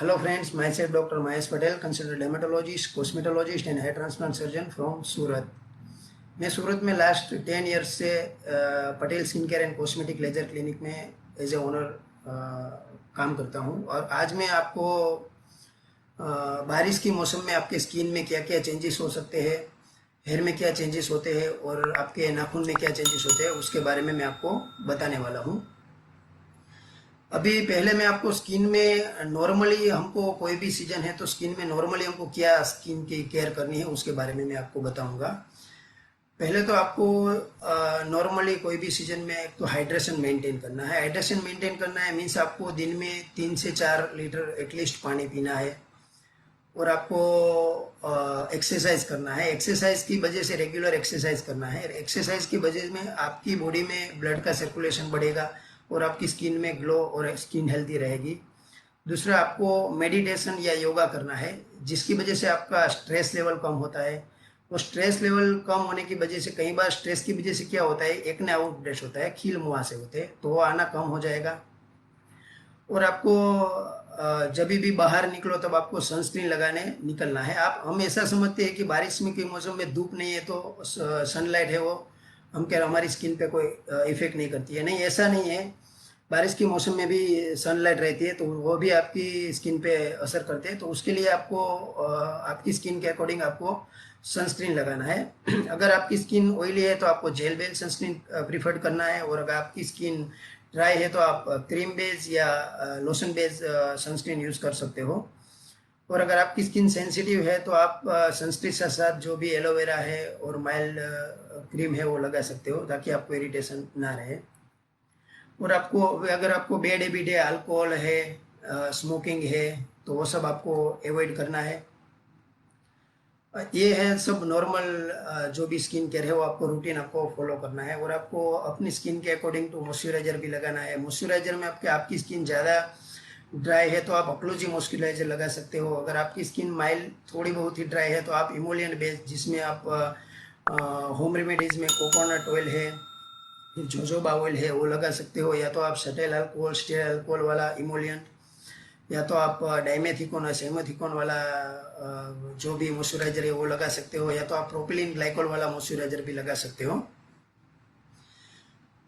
Hello friends, myself Dr. Mahesh Patel, consultant dermatologist, cosmetologist and hair transplant surgeon from सूरत। मैं सूरत में last 10 years से Patel skin care and cosmetic laser clinic में as a owner काम करता हूं। और आज मैं आपको बारिश की मौसम में आपके स्किन में क्या क्या चेंजेस हो सकते हैं, हेयर में क्या चेंजेस होते हैं और आपके नाखून में क्या चेंजेस होते हैं उसके बारे में मैं आपको बताने वाला हूं। अभी पहले मैं आपको स्किन में नॉर्मली हमको कोई भी सीजन है तो स्किन में नॉर्मली हमको क्या स्किन की केयर करनी है उसके बारे में मैं आपको बताऊंगा। पहले तो आपको नॉर्मली कोई भी सीजन में एक तो हाइड्रेशन मेंटेन करना है। हाइड्रेशन मेंटेन करना है मीन्स आपको दिन में 3 से 4 लीटर एटलीस्ट पानी पीना है। और आपको एक्सरसाइज करना है। एक्सरसाइज की वजह से रेगुलर एक्सरसाइज करना है। एक्सरसाइज की वजह में आपकी बॉडी में ब्लड का सर्कुलेशन बढ़ेगा और आपकी स्किन में ग्लो और स्किन हेल्दी रहेगी। दूसरा, आपको मेडिटेशन या योगा करना है जिसकी वजह से आपका स्ट्रेस लेवल कम होता है। और स्ट्रेस लेवल कम होने की वजह से कई बार स्ट्रेस की वजह से क्या होता है, एक्ने आउटब्रेक होता है, खील मुहासे होते हैं, तो वो आना कम हो जाएगा। और आपको जब भी बाहर निकलो तब आपको सनस्क्रीन लगाने निकलना है। आप हम ऐसा समझते हैं कि बारिश में के मौसम में धूप नहीं है तो सनलाइट है वो हम क्या हमारी स्किन पे कोई इफेक्ट नहीं करती है। नहीं, ऐसा नहीं है। बारिश के मौसम में भी सनलाइट रहती है तो वो भी आपकी स्किन पे असर करते हैं। तो उसके लिए आपको आपकी स्किन के अकॉर्डिंग आपको सनस्क्रीन लगाना है। अगर आपकी स्किन ऑयली है तो आपको जेल बेस्ड सनस्क्रीन प्रीफर करना है। और अगर आपकी स्किन ड्राई है तो आप क्रीम बेस या लोशन बेस सनस्क्रीन यूज़ कर सकते हो। और अगर आपकी स्किन सेंसिटिव है तो आप सनस्क्रीन के साथ जो भी एलोवेरा है और माइल्ड क्रीम है वो लगा सकते हो ताकि आपको इरिटेशन ना रहे। और आपको अगर आपको बैड हैबिट है, अल्कोहल है, स्मोकिंग है, तो वो सब आपको अवॉइड करना है। ये है सब नॉर्मल जो भी स्किन केयर है वो आपको रूटीन आपको फॉलो करना है। और आपको अपनी स्किन के अकॉर्डिंग टू मॉइस्चराइजर भी लगाना है। मॉइस्चराइजर में आपकी स्किन ज़्यादा ड्राई है तो आप अक्लूजी मॉइस्चराइजर लगा सकते हो। अगर आपकी स्किन माइल्ड थोड़ी बहुत ही ड्राई है तो आप इमोलियन बेस्ड जिसमें आप होम रेमेडीज में कोकोनट ऑयल है, फिर जोजोबा ऑयल है वो लगा सकते हो। या तो आप सटेल अल्कोहल, स्टेल अल्कोहल वाला इमोलियन, या तो आप डाइमेथिकोन और सेमेथिकोन वाला जो भी मॉइस्चराइजर है वो लगा सकते हो। या तो आप प्रोपिलीन ग्लाइकोल वाला मॉइस्चराइजर भी लगा सकते हो।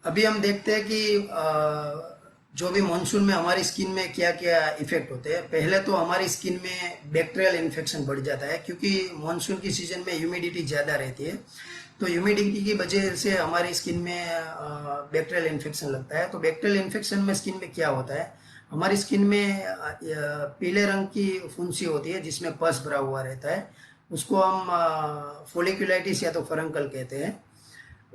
अभी हम देखते हैं कि जो भी मानसून में हमारी स्किन में क्या क्या इफेक्ट होते हैं। पहले तो हमारी स्किन में बैक्टीरियल इन्फेक्शन बढ़ जाता है क्योंकि मानसून की सीजन में ह्यूमिडिटी ज़्यादा रहती है। तो ह्यूमिडिटी की वजह से हमारी स्किन में बैक्टीरियल इन्फेक्शन लगता है। तो बैक्टीरियल इन्फेक्शन में स्किन में क्या होता है, हमारी स्किन में पीले रंग की फुंसी होती है जिसमें पस भरा हुआ रहता है। उसको हम फोलिकुलाइटिस या तो फरंकल कहते हैं।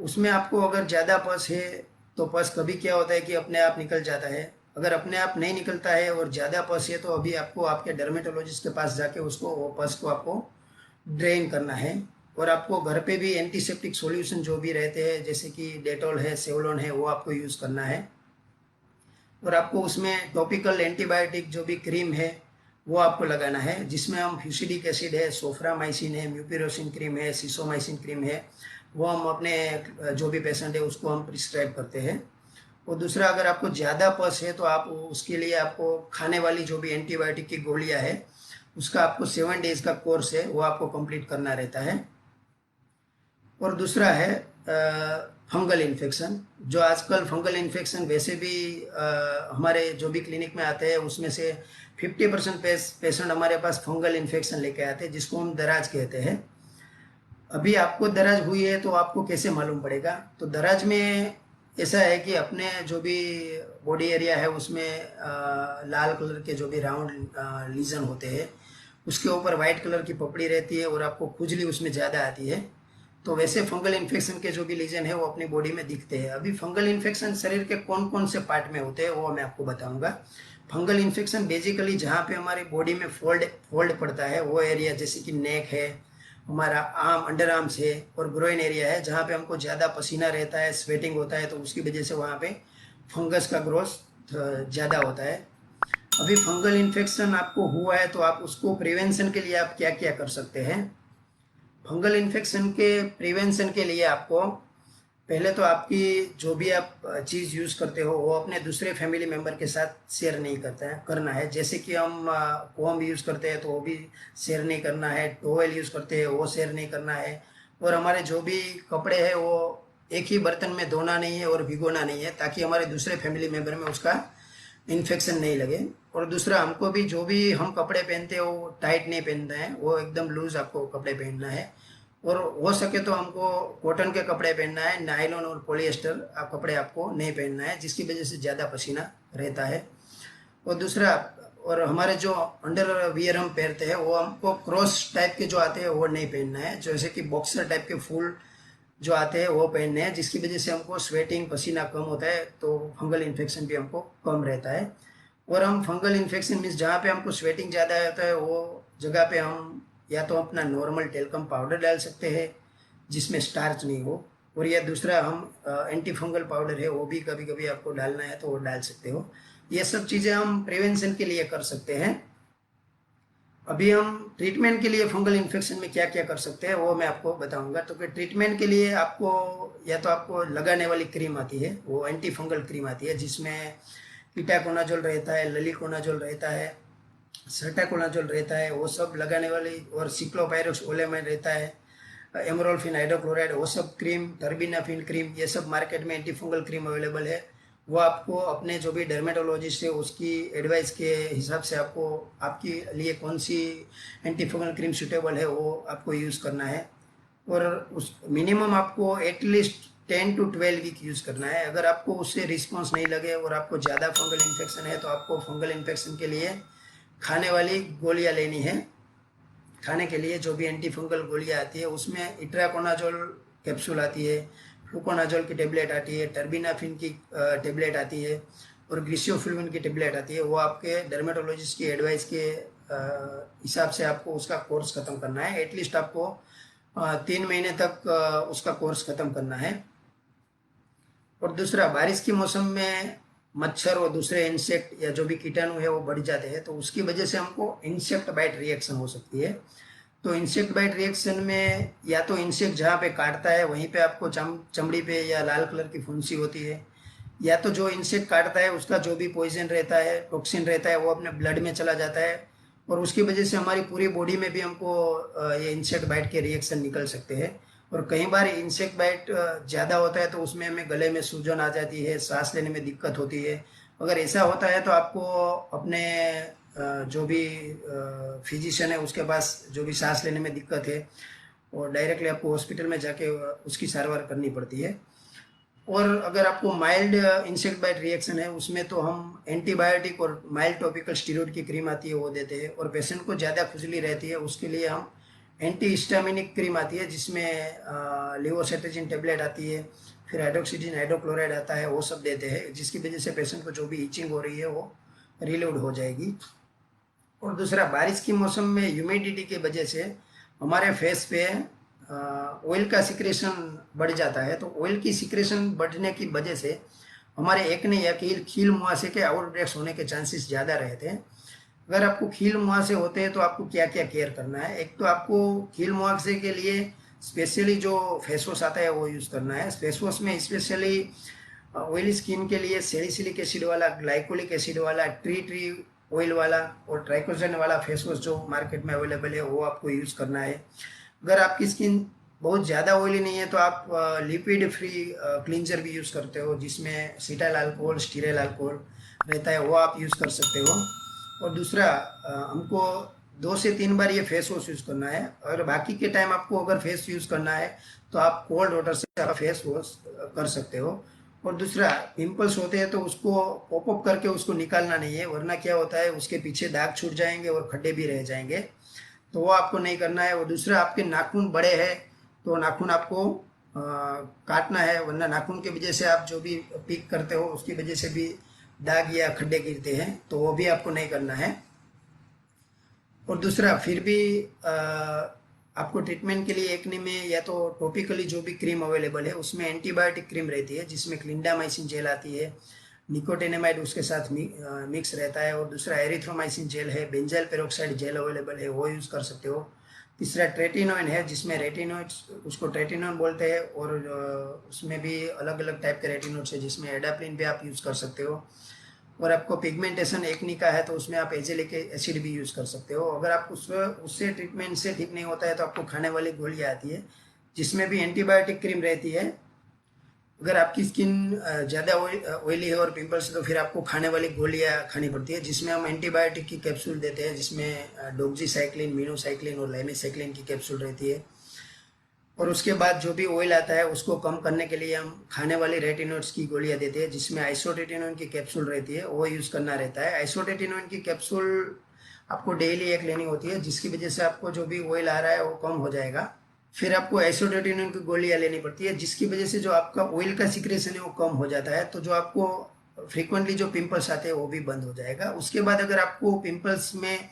उसमें आपको अगर ज़्यादा पस है तो पस कभी क्या होता है कि अपने आप निकल जाता है। अगर अपने आप नहीं निकलता है और ज़्यादा पस है तो अभी आपको आपके डर्मेटोलॉजिस्ट के पास जाके उसको वो पस को आपको ड्रेन करना है। और आपको घर पे भी एंटीसेप्टिक सॉल्यूशन जो भी रहते हैं जैसे कि डेटॉल है, सेवलॉन है, वो आपको यूज़ करना है। और आपको उसमें टॉपिकल एंटीबायोटिक जो भी क्रीम है वो आपको लगाना है जिसमें हम फ्यूसिडिक एसिड है, सोफ्रामाइसिन है, म्यूपिरोसिन क्रीम है, सिसोमाइसिन क्रीम है, वो हम अपने जो भी पेशेंट है उसको हम प्रिस्क्राइब करते हैं। और दूसरा, अगर आपको ज़्यादा पस है तो आप उसके लिए आपको खाने वाली जो भी एंटीबायोटिक की गोलियां है उसका आपको 7 डेज का कोर्स है वो आपको कंप्लीट करना रहता है। और दूसरा है फंगल इन्फेक्शन। जो आजकल फंगल इन्फेक्शन वैसे भी हमारे जो भी क्लिनिक में आते हैं उसमें से 50% पेशेंट हमारे पास फंगल इन्फेक्शन लेके आते हैं जिसको हम दराज कहते हैं। अभी आपको दराज हुई है तो आपको कैसे मालूम पड़ेगा, तो दराज में ऐसा है कि अपने जो भी बॉडी एरिया है उसमें लाल कलर के जो भी राउंड लीजन होते हैं उसके ऊपर वाइट कलर की पपड़ी रहती है और आपको खुजली उसमें ज़्यादा आती है। तो वैसे फंगल इन्फेक्शन के जो भी लीजन है वो अपनी बॉडी में दिखते हैं। अभी फंगल इन्फेक्शन शरीर के कौन कौन से पार्ट में होते हैं वो मैं आपको बताऊंगा। फंगल इन्फेक्शन बेसिकली जहाँ पे हमारी बॉडी में फोल्ड पड़ता है वो एरिया, जैसे कि नेक है, हमारा आर्म, अंडर आर्म्स है और ग्रोइन एरिया है जहाँ पे हमको ज़्यादा पसीना रहता है, स्वेटिंग होता है, तो उसकी वजह से वहाँ पे फंगस का ग्रोथ ज़्यादा होता है। अभी फंगल इन्फेक्शन आपको हुआ है तो आप उसको प्रिवेंशन के लिए आप क्या क्या कर सकते हैं। फंगल इन्फेक्शन के प्रिवेंशन के लिए आपको पहले तो आपकी जो भी आप चीज़ यूज़ करते हो वो अपने दूसरे फैमिली मेम्बर के साथ शेयर नहीं करते हैं करना है। जैसे कि हम कॉम्ब यूज़ करते हैं तो वो भी शेयर नहीं करना है, टॉवेल यूज़ करते हैं वो शेयर नहीं करना है, और हमारे जो भी कपड़े हैं वो एक ही बर्तन में धोना नहीं है और भिगोना नहीं है, ताकि हमारे दूसरे फैमिली मेम्बर में उसका इन्फेक्शन नहीं लगे। और दूसरा, हमको भी जो भी हम कपड़े पहनते हैं वो टाइट नहीं पहनना है, वो एकदम लूज आपको कपड़े पहनना है। और हो सके तो हमको कॉटन के कपड़े पहनना है, नायलॉन और पॉलिएस्टर कपड़े आपको नहीं पहनना है, जिसकी वजह से ज़्यादा पसीना रहता है। और दूसरा, और हमारे जो अंडर वियर हम पहनते हैं वो हमको क्रॉस टाइप के जो आते हैं वो नहीं पहनना है, जैसे कि बॉक्सर टाइप के फुल जो आते हैं वो पहनने हैं, जिसकी वजह से हमको स्वेटिंग पसीना कम होता है, तो फंगल इन्फेक्शन भी हमको कम रहता है। और हम फंगल इन्फेक्शन मीन्स जहाँ पे हमको स्वेटिंग ज़्यादा होता है वो जगह पे हम या तो अपना नॉर्मल टेल्कम पाउडर डाल सकते हैं जिसमें स्टार्च नहीं हो, और या दूसरा हम एंटी फंगल पाउडर है वो भी कभी कभी आपको डालना है तो वो डाल सकते हो। ये सब चीज़ें हम प्रिवेंशन के लिए कर सकते हैं। अभी हम ट्रीटमेंट के लिए फंगल इन्फेक्शन में क्या क्या कर सकते हैं वो मैं आपको बताऊंगा। तो कि ट्रीटमेंट के लिए आपको या तो आपको लगाने वाली क्रीम आती है, वो एंटी फंगल क्रीम आती है जिसमें कीटाकोनाजोल रहता है, ललीकोनाजोल रहता है, सर्टाकोनाजोल रहता है, वो सब लगाने वाली, और सिक्लोपायरोक्स ओलेमाइड रहता है, एमरोल्फिन हाइड्रोक्लोराइड, वो सब क्रीम, टर्बिनाफिन क्रीम, ये सब मार्केट में एंटी फंगल क्रीम अवेलेबल है। वो आपको अपने जो भी डर्मेटोलॉजिस्ट है उसकी एडवाइस के हिसाब से आपको आपके लिए कौन सी एंटी फंगल क्रीम सूटेबल है वो आपको यूज़ करना है। और उस मिनिमम आपको एटलीस्ट 10 to 12 वीक यूज़ करना है। अगर आपको उससे रिस्पॉन्स नहीं लगे और आपको ज़्यादा फंगल इन्फेक्शन है तो आपको फंगल इन्फेक्शन के लिए खाने वाली गोलियां लेनी है। खाने के लिए जो भी एंटी फंगल गोलियां आती है उसमें इट्राकोनाजोल कैप्सूल आती है, फ्लूकोनाजोल की टेबलेट आती है, टर्बिनाफिन की टेबलेट आती है, और ग्लिसियोफिल्मिन की टेबलेट आती है। वो आपके डर्मेटोलॉजिस्ट की एडवाइस के हिसाब से आपको उसका कोर्स ख़त्म करना है। एटलीस्ट आपको 3 महीने तक उसका कोर्स ख़त्म करना है। और दूसरा, बारिश के मौसम में मच्छर और दूसरे इंसेक्ट या जो भी कीटाणु है वो बढ़ जाते हैं, तो उसकी वजह से हमको इंसेक्ट बाइट रिएक्शन हो सकती है। तो इंसेक्ट बाइट रिएक्शन में या तो इंसेक्ट जहाँ पे काटता है वहीं पे आपको चमड़ी पे या लाल कलर की फुंसी होती है, या तो जो इंसेक्ट काटता है उसका जो भी पॉइजन रहता है, टॉक्सिन रहता है, वो अपने ब्लड में चला जाता है, और उसकी वजह से हमारी पूरी बॉडी में भी हमको ये इंसेक्ट बाइट के रिएक्शन निकल सकते हैं। और कई बार इंसेक्ट बाइट ज़्यादा होता है तो उसमें हमें गले में सूजन आ जाती है, सांस लेने में दिक्कत होती है। अगर ऐसा होता है तो आपको अपने जो भी फिजिशियन है उसके पास, जो भी सांस लेने में दिक्कत है, और डायरेक्टली आपको हॉस्पिटल में जाके उसकी सारवार करनी पड़ती है। और अगर आपको माइल्ड इंसेक्ट बाइट रिएक्शन है उसमें तो हम एंटीबायोटिक और माइल्ड टॉपिकल स्टीरॉयड की क्रीम आती है वो देते हैं। और पेशेंट को ज़्यादा खुजली रहती है उसके लिए हम एंटी हिस्टामिनिक क्रीम आती है जिसमें लिवोसेट्रिजिन टेबलेट आती है, फिर हाइड्रोक्सीजिन हाइड्रोक्लोराइड आता है, वो सब देते हैं, जिसकी वजह से पेशेंट को जो भी इचिंग हो रही है वो रिलीव हो जाएगी। और दूसरा, बारिश के मौसम में ह्यूमिडिटी की वजह से हमारे फेस पे ऑयल का सिक्रेशन बढ़ जाता है। तो ऑयल की सिक्रेशन बढ़ने की वजह से हमारे एक्ने या खील मुहासे के आउटब्रेक्स होने के चांसेस ज़्यादा रहते हैं। अगर आपको खील मुहासे होते हैं तो आपको क्या क्या केयर करना है। एक तो आपको खील मुहासे के लिए स्पेशली जो फेस वॉश आता है वो यूज़ करना है। फेस वॉश में स्पेशली ऑयली स्किन के लिए सैलिसिलिक एसिड वाला, ग्लाइकोलिक एसिड वाला, ट्री ऑयल वाला और ट्राइकोजन वाला फेस वॉश जो मार्केट में अवेलेबल है वो आपको यूज़ करना है। अगर आपकी स्किन बहुत ज़्यादा ऑयली नहीं है तो आप लिपिड फ्री क्लींजर भी यूज़ करते हो जिसमें सीटाइल अल्कोहल, स्टीराइल अल्कोहल रहता है, वो आप यूज़ कर सकते हो। और दूसरा, हमको 2 से 3 बार ये फेस वॉश यूज़ करना है, और बाकी के टाइम आपको अगर फेस यूज़ करना है तो आप कोल्ड वाटर से आप फेस वॉश कर सकते हो। और दूसरा, पिंपल्स होते हैं तो उसको पॉपअप करके उसको निकालना नहीं है, वरना क्या होता है उसके पीछे दाग छूट जाएंगे और खड्डे भी रह जाएंगे, तो वो आपको नहीं करना है। और दूसरा, आपके नाखून बड़े हैं तो नाखून आपको काटना है, वरना नाखून की वजह से आप जो भी पिक करते हो उसकी वजह से भी दाग या खड्डे गिरते हैं, तो वो भी आपको नहीं करना है। और दूसरा, फिर भी आपको ट्रीटमेंट के लिए एक्ने में या तो टॉपिकली जो भी क्रीम अवेलेबल है उसमें एंटीबायोटिक क्रीम रहती है जिसमें क्लिंडामाइसिन जेल आती है, निकोटिनेमाइड उसके साथ मिक्स रहता है, और दूसरा एरिथ्रोमाइसिन जेल है, बेंजाइल पेरोक्साइड जेल अवेलेबल है, वो यूज़ कर सकते हो। तीसरा ट्रेटिनोइन है, जिसमें रेटिनोइड्स, उसको ट्रेटिनोइन बोलते हैं, और उसमें भी अलग अलग टाइप के रेटिनोइड्स है, जिसमें एडाप्रिन भी आप यूज़ कर सकते हो। और आपको पिगमेंटेशन एक्नी का है तो उसमें आप एजेलिक एसिड भी यूज़ कर सकते हो। अगर आप उससे ट्रीटमेंट से ठीक नहीं होता है तो आपको खाने वाली गोलियाँ आती है, जिसमें भी एंटीबायोटिक क्रीम रहती है। अगर आपकी स्किन ज़्यादा ऑयली है और पिंपल्स है तो फिर आपको खाने वाली गोलियाँ खानी पड़ती है, जिसमें हम एंटीबायोटिक की कैप्सूल देते हैं, जिसमें डोक्सीसाइक्लिन, मिनोसाइक्लिन और लाइमिसाइक्लिन की कैप्सूल रहती है। और उसके बाद जो भी ऑयल आता है उसको कम करने के लिए हम खाने वाली रेटिनोइड्स की गोलियां देते हैं, जिसमें आइसोटेटिनोइन की कैप्सूल रहती है, वो यूज़ करना रहता है। आइसोटेटिनोइन की कैप्सूल आपको डेली एक लेनी होती है, जिसकी वजह से आपको जो भी ऑयल आ रहा है वो कम हो जाएगा। फिर आपको आइसोटेटिनोइन की गोलियां लेनी पड़ती है, जिसकी वजह से जो आपका ऑयल का सिक्रेशन है वो कम हो जाता है, तो जो आपको फ्रीक्वेंटली जो पिंपल्स आते हैं वो भी बंद हो जाएगा। उसके बाद अगर आपको पिंपल्स में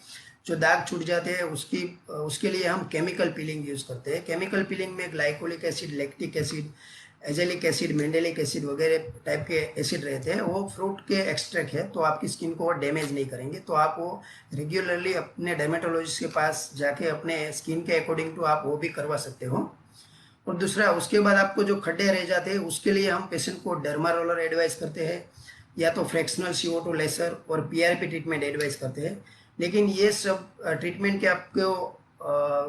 जो दाग छूट जाते हैं उसके लिए हम केमिकल पीलिंग यूज़ करते हैं। केमिकल पीलिंग में glycolic acid, lactic acid, azelaic acid, mandelic acid वगैरह टाइप के एसिड रहते हैं, वो फ्रूट के एक्सट्रैक्ट है, तो आपकी स्किन को डैमेज नहीं करेंगे। तो आप वो रेगुलरली अपने डर्मेटोलॉजिस्ट के पास जाके अपने स्किन के अकॉर्डिंग टू आप वो भी करवा सकते हो। और दूसरा, उसके बाद आपको जो खड्डे रह जाते हैं उसके लिए हम पेशेंट को डर्मा रोलर एडवाइस करते हैं, या तो फ्रैक्शनल CO2 लेसर और PRP ट्रीटमेंट एडवाइस करते हैं। लेकिन ये सब ट्रीटमेंट के आपको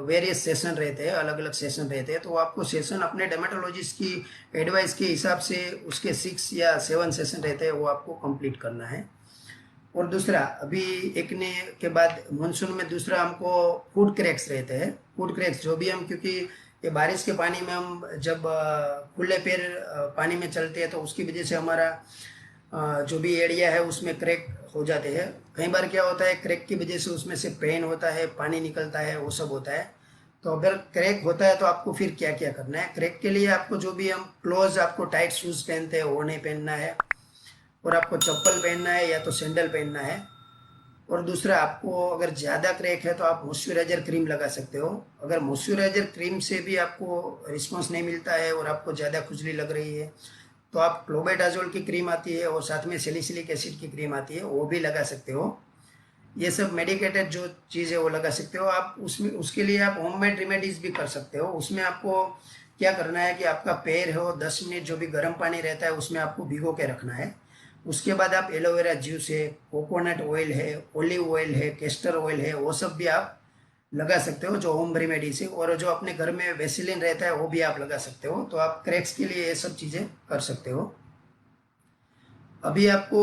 वेरियस सेशन रहते हैं, अलग अलग सेशन रहते हैं, तो आपको सेशन अपने डर्मेटोलॉजिस्ट की एडवाइस के हिसाब से उसके 6 या 7 सेशन रहते हैं, वो आपको कंप्लीट करना है। और दूसरा, अभी एक ने के बाद मानसून में दूसरा हमको फूड क्रैक्स रहते हैं। फूड क्रैक्स जो भी हम, क्योंकि ये बारिश के पानी में हम जब खुले पैर पानी में चलते हैं तो उसकी वजह से हमारा जो भी एरिया है उसमें क्रैक हो जाते हैं। कई बार क्या होता है, क्रैक की वजह से उसमें से पेन होता है, पानी निकलता है, वो सब होता है। तो अगर क्रैक होता है तो आपको फिर क्या क्या करना है। क्रैक के लिए आपको जो भी हम क्लोज, आपको टाइट शूज़ पहनते हैं वो नहीं पहनना है, और आपको चप्पल पहनना है या तो सैंडल पहनना है। और दूसरा, आपको अगर ज़्यादा क्रैक है तो आप मॉइस्चराइजर क्रीम लगा सकते हो। अगर मॉइस्चराइजर क्रीम से भी आपको रिस्पॉन्स नहीं मिलता है और आपको ज़्यादा खुजली लग रही है तो आप क्लोबेटाजोल की क्रीम आती है और साथ में सैलिसिलिक एसिड की क्रीम आती है, वो भी लगा सकते हो। ये सब मेडिकेटेड जो चीज़ है वो लगा सकते हो आप। उसमें उसके लिए आप होममेड रेमेडीज़ भी कर सकते हो। उसमें आपको क्या करना है कि आपका पैर हो 10 मिनट जो भी गर्म पानी रहता है उसमें आपको भिगो के रखना है। उसके बाद आप एलोवेरा जूस है, कोकोनट ऑयल है, ओलिव ऑयल है, कैस्टर ऑयल है, वो सब भी आप लगा सकते हो, जो होम रेमेडीज है। और जो अपने घर में वेसिलिन रहता है वो भी आप लगा सकते हो। तो आप क्रैक्स के लिए ये सब चीज़ें कर सकते हो। अभी आपको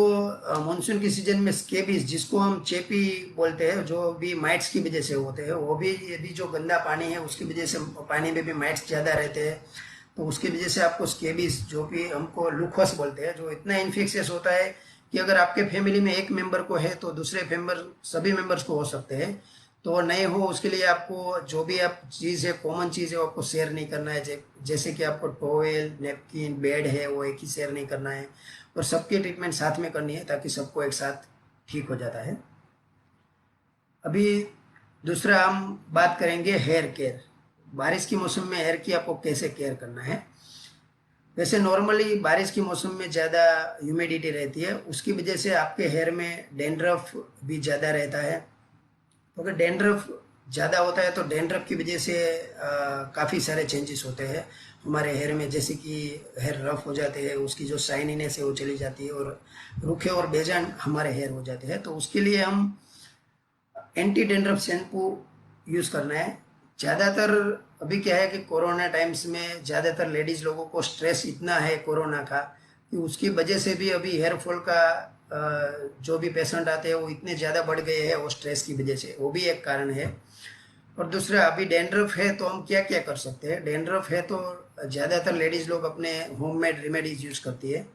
मानसून की सीजन में स्केबीज, जिसको हम चेपी बोलते हैं, जो भी माइट्स की वजह से होते हैं, वो भी यदि जो गंदा पानी है उसकी वजह से, पानी में भी माइट्स ज़्यादा रहते हैं, तो उसकी वजह से आपको स्केबीज, जो कि हमको लूकोस बोलते हैं, जो इतना इन्फेक्शियस होता है कि अगर आपके फैमिली में एक मेंबर को है तो दूसरे सभी मेंबर्स को हो सकते हैं। तो नहीं हो उसके लिए आपको जो भी आप चीज़ है, कॉमन चीज़ है, वो आपको शेयर नहीं करना है। जैसे कि आपको टॉवेल, नेपकिन, बेड है, वो एक ही शेयर नहीं करना है, और सबकी ट्रीटमेंट साथ में करनी है ताकि सबको एक साथ ठीक हो जाता है। अभी दूसरा हम बात करेंगे हेयर केयर। बारिश के मौसम में हेयर की आपको कैसे केयर करना है। वैसे नॉर्मली बारिश के मौसम में ज़्यादा ह्यूमिडिटी रहती है, उसकी वजह से आपके हेयर में डैंड्रफ भी ज़्यादा रहता है। तो अगर डैंड्रफ ज़्यादा होता है तो डैंड्रफ की वजह से काफ़ी सारे चेंजेस होते हैं हमारे हेयर में, जैसे कि हेयर रफ हो जाते हैं, उसकी जो शाइनीनेस है वो चली जाती है, और रूखे और बेजान हमारे हेयर हो जाते हैं। तो उसके लिए हम एंटी डैंड्रफ शैम्पू यूज़ करना है। ज़्यादातर अभी क्या है कि कोरोना टाइम्स में ज़्यादातर लेडीज़ लोगों को स्ट्रेस इतना है कोरोना का, कि उसकी वजह से भी अभी हेयर फॉल का जो भी पेशेंट आते हैं वो इतने ज़्यादा बढ़ गए हैं, वो स्ट्रेस की वजह से, वो भी एक कारण है। और दूसरा, अभी डैंड्रफ है तो हम क्या क्या कर सकते हैं। डैंड्रफ है तो ज़्यादातर लेडीज़ लोग अपने होममेड रेमेडीज़ यूज़ करती है।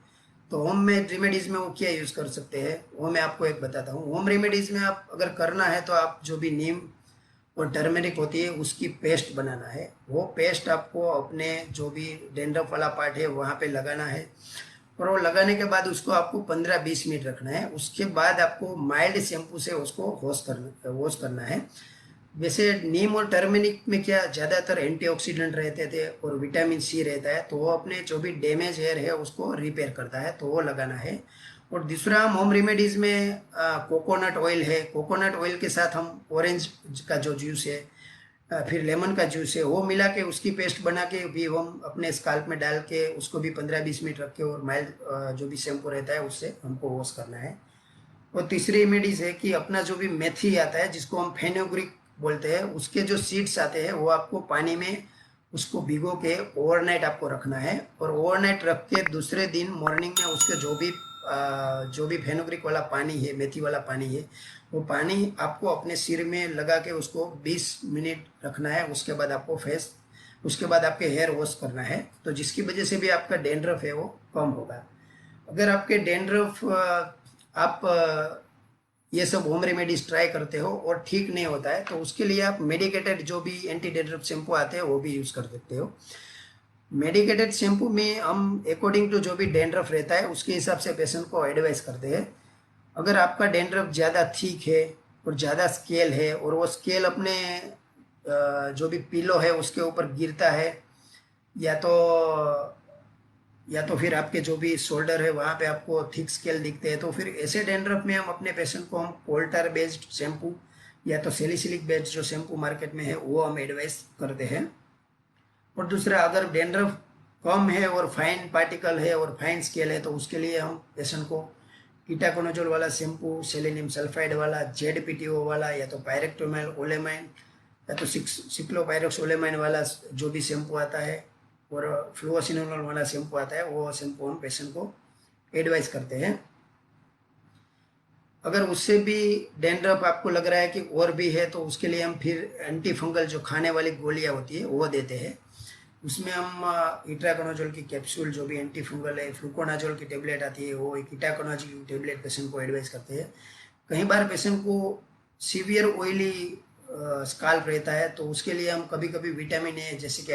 तो होममेड रेमेडीज़ में वो क्या यूज़ कर सकते हैं वो मैं आपको एक बताता हूँ। होम रेमेडीज़ में आप अगर करना है तो आप जो भी नीम और टर्मेरिक होती है उसकी पेस्ट बनाना है। वो पेस्ट आपको अपने जो भी डैंड्रफ वाला पार्ट है वहाँ पे लगाना है, और वो लगाने के बाद उसको आपको 15-20 मिनट रखना है। उसके बाद आपको माइल्ड शैम्पू से उसको वॉश करना है। वैसे नीम और टर्मेरिक में क्या ज़्यादातर एंटीऑक्सीडेंट रहते थे और विटामिन सी रहता है, तो वो अपने जो भी डैमेज हेयर है उसको रिपेयर करता है, तो वो लगाना है। और दूसरा, हम होम रेमेडीज़ में कोकोनट ऑयल है, कोकोनट ऑयल के साथ हम ऑरेंज का जो जूस है फिर लेमन का जूस है, वो मिला के उसकी पेस्ट बना के भी हम अपने स्काल्प में डाल के उसको भी 15-20 मिनट रख के और माइल्ड जो भी शैम्पू रहता है उससे हमको वॉश करना है। और तीसरी रेमेडीज है कि अपना जो भी मेथी आता है जिसको हम फेनुग्रीक बोलते हैं, उसके जो सीड्स आते हैं वो आपको पानी में उसको भिगो के ओवरनाइट आपको रखना है। और ओवरनाइट रख के दूसरे दिन मॉर्निंग में उसके जो भी फेनुग्रीक वाला पानी है, मेथी वाला पानी है, वो पानी आपको अपने सिर में लगा के उसको 20 मिनट रखना है। उसके बाद आपके हेयर वॉश करना है, तो जिसकी वजह से भी आपका डैंड्रफ है वो कम होगा। अगर आपके डैंड्रफ आप ये सब होम रेमेडीज ट्राई करते हो और ठीक नहीं होता है, तो उसके लिए आप मेडिकेटेड जो भी एंटी डैंड्रफ शैम्पू आते हैं वो भी यूज़ कर सकते हो। मेडिकेटेड शैम्पू में हम अकॉर्डिंग टू जो भी डैंड्रफ रहता है उसके हिसाब से पेशेंट को एडवाइस करते हैं। अगर आपका डैंड्रफ ज़्यादा थिक है और ज़्यादा स्केल है और वो स्केल अपने जो भी पिलो है उसके ऊपर गिरता है, या तो फिर आपके जो भी शोल्डर है वहाँ पे आपको थिक स्केल दिखते हैं, तो फिर ऐसे डैंड्रफ में हम अपने पेशेंट को हम कोल्टर बेस्ड शैम्पू या तो सैलिसिलिक बेस्ड जो शैम्पू मार्केट में है वो हम एडवाइस करते हैं। और दूसरा, अगर डैंड्रफ कम है और फाइन पार्टिकल है और फाइन स्केल है, तो उसके लिए हम पेशेंट को कीटाकोनोजोल वाला शैम्पू, सेलेनियम सल्फाइड वाला, जेडपीटीओ वाला, या तो पायरेक्टोमाइल ओलेमाइन या तो सिक्लोपायरोक्स ओलेमाइन वाला जो भी शैम्पू आता है और फ्लुओसिनोल वाला शैम्पू आता है, वो शैम्पू हम पेशेंट को एडवाइस करते हैं। अगर उससे भी डैंड्रफ आपको लग रहा है कि और भी है, तो उसके लिए हम फिर एंटी फंगल जो खाने वाली गोलियां होती है वो देते हैं। उसमें हम इट्राकोनाजोल की कैप्सूल जो भी एंटी फंगल है, फ्लूकोनाजोल की टेबलेट आती है, वो एक इटाकोनाजोल की टेबलेट पेशेंट को एडवाइस करते हैं। कई बार पेशेंट को सीवियर ऑयली स्काल्प रहता है, तो उसके लिए हम कभी कभी विटामिन ए जैसे कि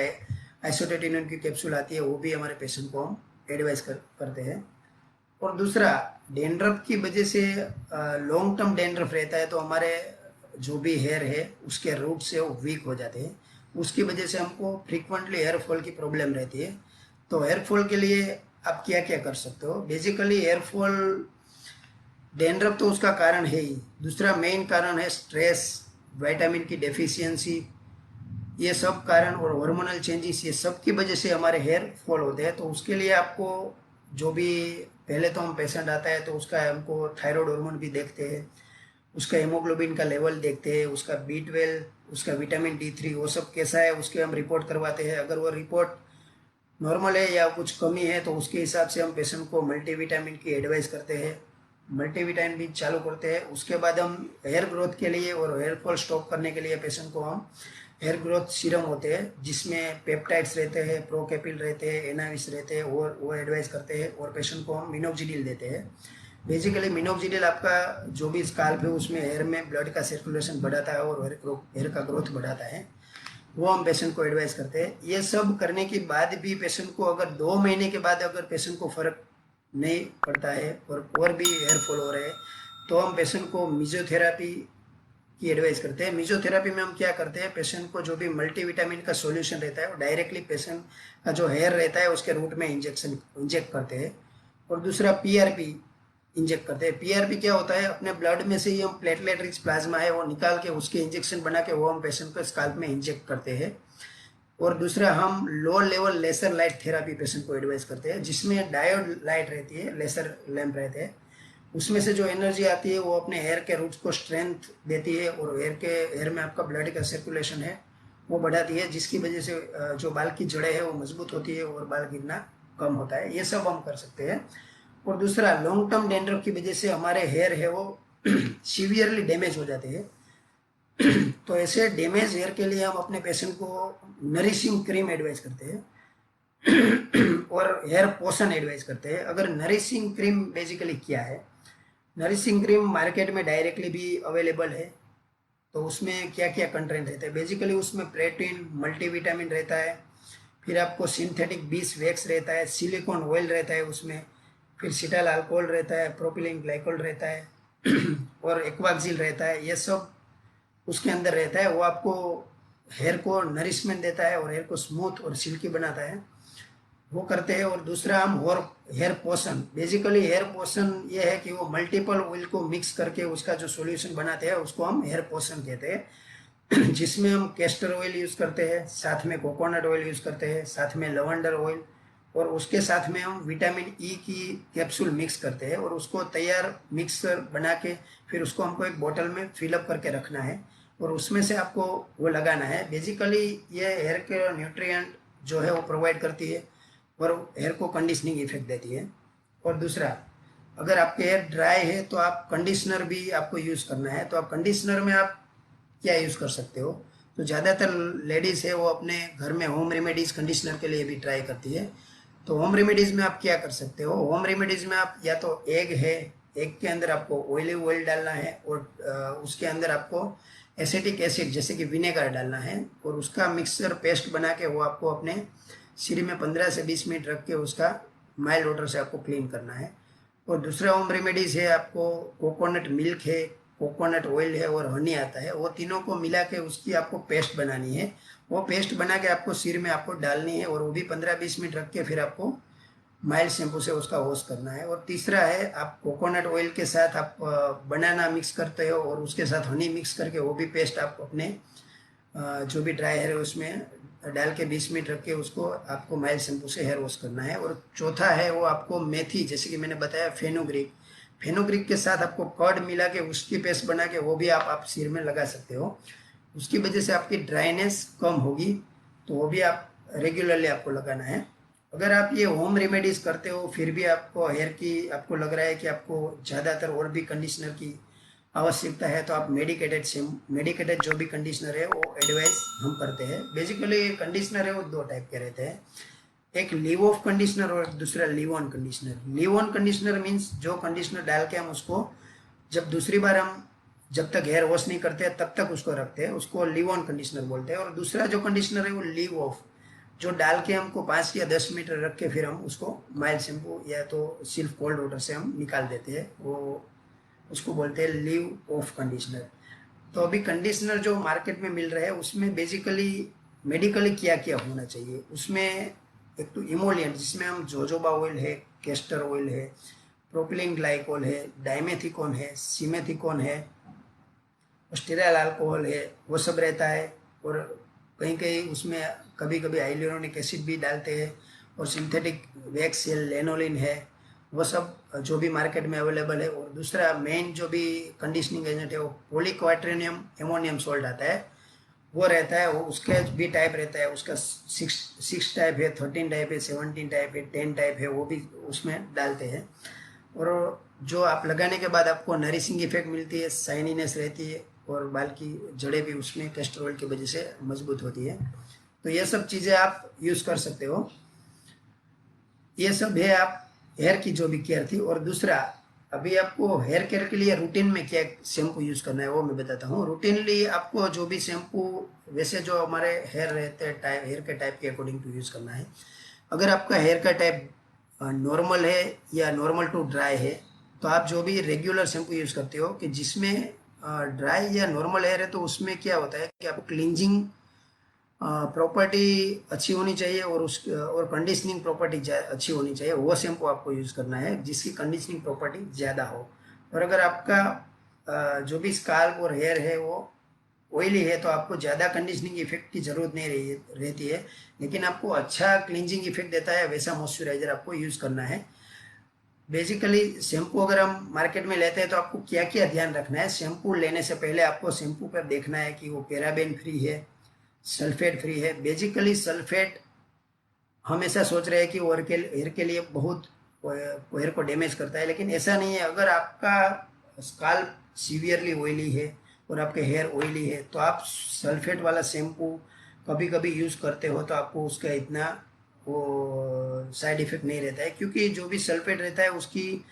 आइसोटेटिनोन की कैप्सूल आती है वो भी हमारे पेशेंट को हम एडवाइस करते हैं। और दूसरा, डैंड्रफ की वजह से लॉन्ग टर्म डैंड्रफ रहता है, तो हमारे जो भी हेयर है उसके रूट से वो वीक हो जाते हैं, उसकी वजह से हमको फ्रीक्वेंटली हेयर फॉल की प्रॉब्लम रहती है। तो हेयर फॉल के लिए आप क्या क्या कर सकते हो? बेसिकली हेयर फॉल, डैंड्रफ तो उसका कारण है ही, दूसरा मेन कारण है स्ट्रेस, विटामिन की डेफिशिएंसी, ये सब कारण, और हार्मोनल चेंजेस, ये सब की वजह से हमारे हेयर फॉल होते हैं। तो उसके लिए आपको जो भी, पहले तो हम पेशेंट आता है तो उसका हमको थायराइड हार्मोन भी देखते हैं, उसका हीमोग्लोबिन का लेवल देखते हैं, उसका B12, उसका विटामिन D3 वो सब कैसा है उसके हम रिपोर्ट करवाते हैं। अगर वो रिपोर्ट नॉर्मल है या कुछ कमी है तो उसके हिसाब से हम पेशेंट को मल्टीविटामिन की एडवाइस करते हैं, मल्टीविटामिन भी चालू करते हैं। उसके बाद हम हेयर ग्रोथ के लिए और हेयर फॉल स्टॉप करने के लिए पेशेंट को हम हेयर ग्रोथ सीरम होते हैं जिसमें पेप्टाइड्स रहते हैं, प्रोकैपिल रहते हैं, एनाविस रहते हैं, और वो एडवाइस करते हैं। और पेशेंट को हम मिनोक्सिडिल देते हैं। बेसिकली मिनोक्सिडिल आपका जो भी स्काल्प है उसमें हेयर में ब्लड का सर्कुलेशन बढ़ाता है और हेयर का ग्रोथ बढ़ाता है, वो हम पेशेंट को एडवाइस करते हैं। ये सब करने के बाद भी पेशेंट को अगर 2 महीने के बाद अगर पेशेंट को फर्क नहीं पड़ता है और भी हेयर फॉल हो रहे हैं, तो हम पेशेंट को मिजोथेरापी की एडवाइस करते हैं। मिजोथेरापी में हम क्या करते हैं, पेशेंट को जो भी मल्टीविटामिन का सॉल्यूशन रहता है वो डायरेक्टली पेशेंट का जो हेयर रहता है उसके रूट में इंजेक्ट करते हैं। और दूसरा, PRP इंजेक्ट करते हैं। PRP क्या होता है, अपने ब्लड में से ही हम प्लेटलेट रिच प्लाज्मा है वो निकाल के उसके इंजेक्शन बना के वो हम पेशेंट को स्काल्प में इंजेक्ट करते हैं। और दूसरा, हम low level laser light therapy patient को एडवाइस करते हैं, जिसमें डायोड लाइट रहती है, लेसर लैंप रहते हैं, उसमें से जो एनर्जी आती है वो अपने हेयर के रूट्स को स्ट्रेंथ देती है और हेयर में आपका ब्लड का सर्कुलेशन है वो बढ़ाती है, जिसकी वजह से जो बाल की जड़ें हैं वो मजबूत होती है और बाल गिरना कम होता है। ये सब हम कर सकते हैं। और दूसरा, लॉन्ग टर्म डैंड्रफ की वजह से हमारे हेयर है वो सीवियरली डैमेज हो जाते हैं। तो ऐसे डैमेज हेयर के लिए हम अपने पेशेंट को नरिशिंग क्रीम एडवाइस करते हैं और हेयर पोषण एडवाइस करते हैं। अगर नरिशिंग क्रीम बेसिकली क्या है, नरिशिंग क्रीम मार्केट में डायरेक्टली भी अवेलेबल है। तो उसमें क्या क्या कंटेंट रहते हैं, बेसिकली उसमें प्रोटीन, मल्टीविटामिन रहता है, फिर आपको सिंथेटिक बीस वैक्स रहता है, सिलिकॉन ऑयल रहता है उसमें, फिर सिटाइल अल्कोहल रहता है, प्रोपिलीन ग्लाइकोल रहता है और एक्वाक्सिल रहता है। ये सब उसके अंदर रहता है। वो आपको हेयर को नरिशमेंट देता है और हेयर को स्मूथ और सिल्की बनाता है, वो करते हैं। और दूसरा, हम हेयर पोषण, बेसिकली हेयर पोषण ये है कि वो मल्टीपल ऑयल को मिक्स करके उसका जो सॉल्यूशन बनाते हैं उसको हम हेयर पोषण कहते हैं। जिसमें हम कैस्टर ऑयल यूज़ करते हैं, साथ में कोकोनट ऑयल यूज़ करते हैं, साथ में लवेंडर ऑयल, और उसके साथ में हम विटामिन ई की कैप्सूल मिक्स करते हैं और उसको तैयार मिक्सर बना के फिर उसको हमको एक बोतल में फिलअप करके रखना है और उसमें से आपको वो लगाना है। बेसिकली ये हेयर के न्यूट्रिएंट जो है वो प्रोवाइड करती है और हेयर को कंडीशनिंग इफेक्ट देती है। और दूसरा, अगर आपके हेयर ड्राई है तो आप कंडीशनर भी आपको यूज़ करना है। तो आप कंडीशनर में आप क्या यूज़ कर सकते हो, तो ज़्यादातर लेडीज़ है वो अपने घर में होम रेमेडीज़ कंडीशनर के लिए भी ट्राई करती है। तो होम रेमेडीज़ में आप क्या कर सकते हो, होम रेमेडीज़ में आप या तो एग है, एग के अंदर आपको ऑलिव ऑयल डालना है और उसके अंदर आपको एसिटिक एसिड जैसे कि विनेगर डालना है और उसका मिक्सर पेस्ट बना के वो आपको अपने सिर में 15 से 20 मिनट रख के उसका माइल्ड वाटर से आपको क्लीन करना है। और दूसरा होम रेमेडीज़ है, आपको कोकोनट मिल्क है, कोकोनट ऑयल है और हनी आता है, वो तीनों को मिला के उसकी आपको पेस्ट बनानी है। वो पेस्ट बना के आपको सिर में आपको डालनी है और वो भी 15-20 मिनट रख के फिर आपको माइल्ड शैम्पू से उसका वॉश करना है। और तीसरा है, आप कोकोनट ऑयल के साथ आप बनाना मिक्स करते हो और उसके साथ हनी मिक्स करके वो भी पेस्ट आप अपने जो भी ड्राई हेयर है उसमें डाल के 20 मिनट रख के उसको आपको माइल्ड शैम्पू से हेयर वॉश करना है। और चौथा है वो आपको मेथी, जैसे कि मैंने बताया फेनुग्रीक, फेनुग्रीक के साथ आपको कर्ड मिला के उसकी पेस्ट बना के वो भी आप सिर में लगा सकते हो। उसकी वजह से आपकी ड्राइनेस कम होगी, तो वो भी आप रेगुलरली आपको लगाना है। अगर आप ये होम रेमेडीज़ करते हो फिर भी आपको हेयर की आपको लग रहा है कि आपको ज़्यादातर और भी कंडीशनर की आवश्यकता है, तो आप मेडिकेटेड जो भी कंडीशनर है वो एडवाइस हम करते हैं। बेसिकली कंडीशनर है वो दो टाइप के रहते हैं, एक लीव ऑफ कंडीशनर और दूसरा leave on conditioner. Leave on conditioner means जो कंडीशनर डाल के हम उसको जब दूसरी बार हम जब तक हेयर वॉश नहीं करते तब तक उसको रखते हैं, उसको लीव ऑन कंडीशनर बोलते हैं। और दूसरा जो कंडीशनर है वो लीव ऑफ, जो डाल के हमको 5 या 10 मिनट रख के फिर हम उसको माइल्ड शैम्पू या तो सिर्फ कोल्ड वाटर से हम निकाल देते हैं, वो उसको बोलते हैं लीव ऑफ कंडीशनर। तो अभी कंडीशनर जो मार्केट में मिल रहा है उसमें बेसिकली मेडिकली क्या क्या होना चाहिए, उसमें एक तो इमोलिएंट जिसमें हम जोजोबा ऑयल है, कैस्टर ऑयल है, प्रोपिलीन ग्लाइकोल है, डाइमेथिकॉन है, सीमेथिकॉन है, स्टेराइल अल्कोहल है, वो सब रहता है। और कहीं कहीं उसमें कभी कभी हाइलुरोनिक एसिड भी डालते हैं और सिंथेटिक वैक्स है, लेनोलिन है, वो सब जो भी मार्केट में अवेलेबल है। और दूसरा मेन जो भी कंडीशनिंग एजेंट है वो पॉलीक्वाट्रेनियम एमोनियम सॉल्ट आता है, वो रहता है। वो उसके भी टाइप रहता है, उसका 6 टाइप है, 13 टाइप है, 17 टाइप है, 10 टाइप है, वो भी उसमें डालते हैं। और जो आप लगाने के बाद आपको नरिशिंग इफेक्ट मिलती है, शाइनीनेस रहती है और बाल की जड़ें भी उसमें कैस्टर ऑयल की वजह से मजबूत होती है। तो ये सब चीज़ें आप यूज़ कर सकते हो। ये सब है आप हेयर की जो भी केयर थी। और दूसरा, अभी आपको हेयर केयर के लिए रूटीन में क्या शैम्पू यूज़ करना है वो मैं बताता हूँ। रूटीनली आपको जो भी शैम्पू, वैसे जो हमारे हेयर रहते हैं टाइप, हेयर के टाइप के अकॉर्डिंग टू यूज़ करना है। अगर आपका हेयर का टाइप नॉर्मल है या नॉर्मल टू ड्राई है, तो आप जो भी रेगुलर शैम्पू यूज़ करते हो कि जिसमें ड्राई या नॉर्मल हेयर है, तो उसमें क्या होता है कि आपको क्लींजिंग प्रॉपर्टी अच्छी होनी चाहिए और और कंडीशनिंग प्रॉपर्टी अच्छी होनी चाहिए, वो शैम्पू आपको यूज़ करना है जिसकी कंडीशनिंग प्रॉपर्टी ज़्यादा हो। और अगर आपका जो भी स्काल्प और हेयर है वो ऑयली है, तो आपको ज़्यादा कंडीशनिंग इफेक्ट की ज़रूरत नहीं रहती है, लेकिन आपको अच्छा क्लींजिंग इफेक्ट देता है वैसा मॉइस्चराइजर आपको यूज़ करना है। बेसिकली शैम्पू अगर हम मार्केट में लेते हैं तो आपको क्या क्या ध्यान रखना है, शैम्पू लेने से पहले आपको शैम्पू पर देखना है कि वो पैराबेन फ्री है, सल्फेट फ्री है। बेसिकली सल्फेट हमेशा सोच रहे हैं कि वो हेयर के लिए बहुत हेयर को डैमेज करता है, लेकिन ऐसा नहीं है। अगर आपका स्काल्प सीवियरली ऑयली है और आपके हेयर ऑयली है, तो आप सल्फेट वाला शैम्पू कभी कभी यूज़ करते हो तो आपको उसका इतना वो साइड इफेक्ट नहीं रहता है, क्योंकि जो भी सल्फेट रहता है उसकी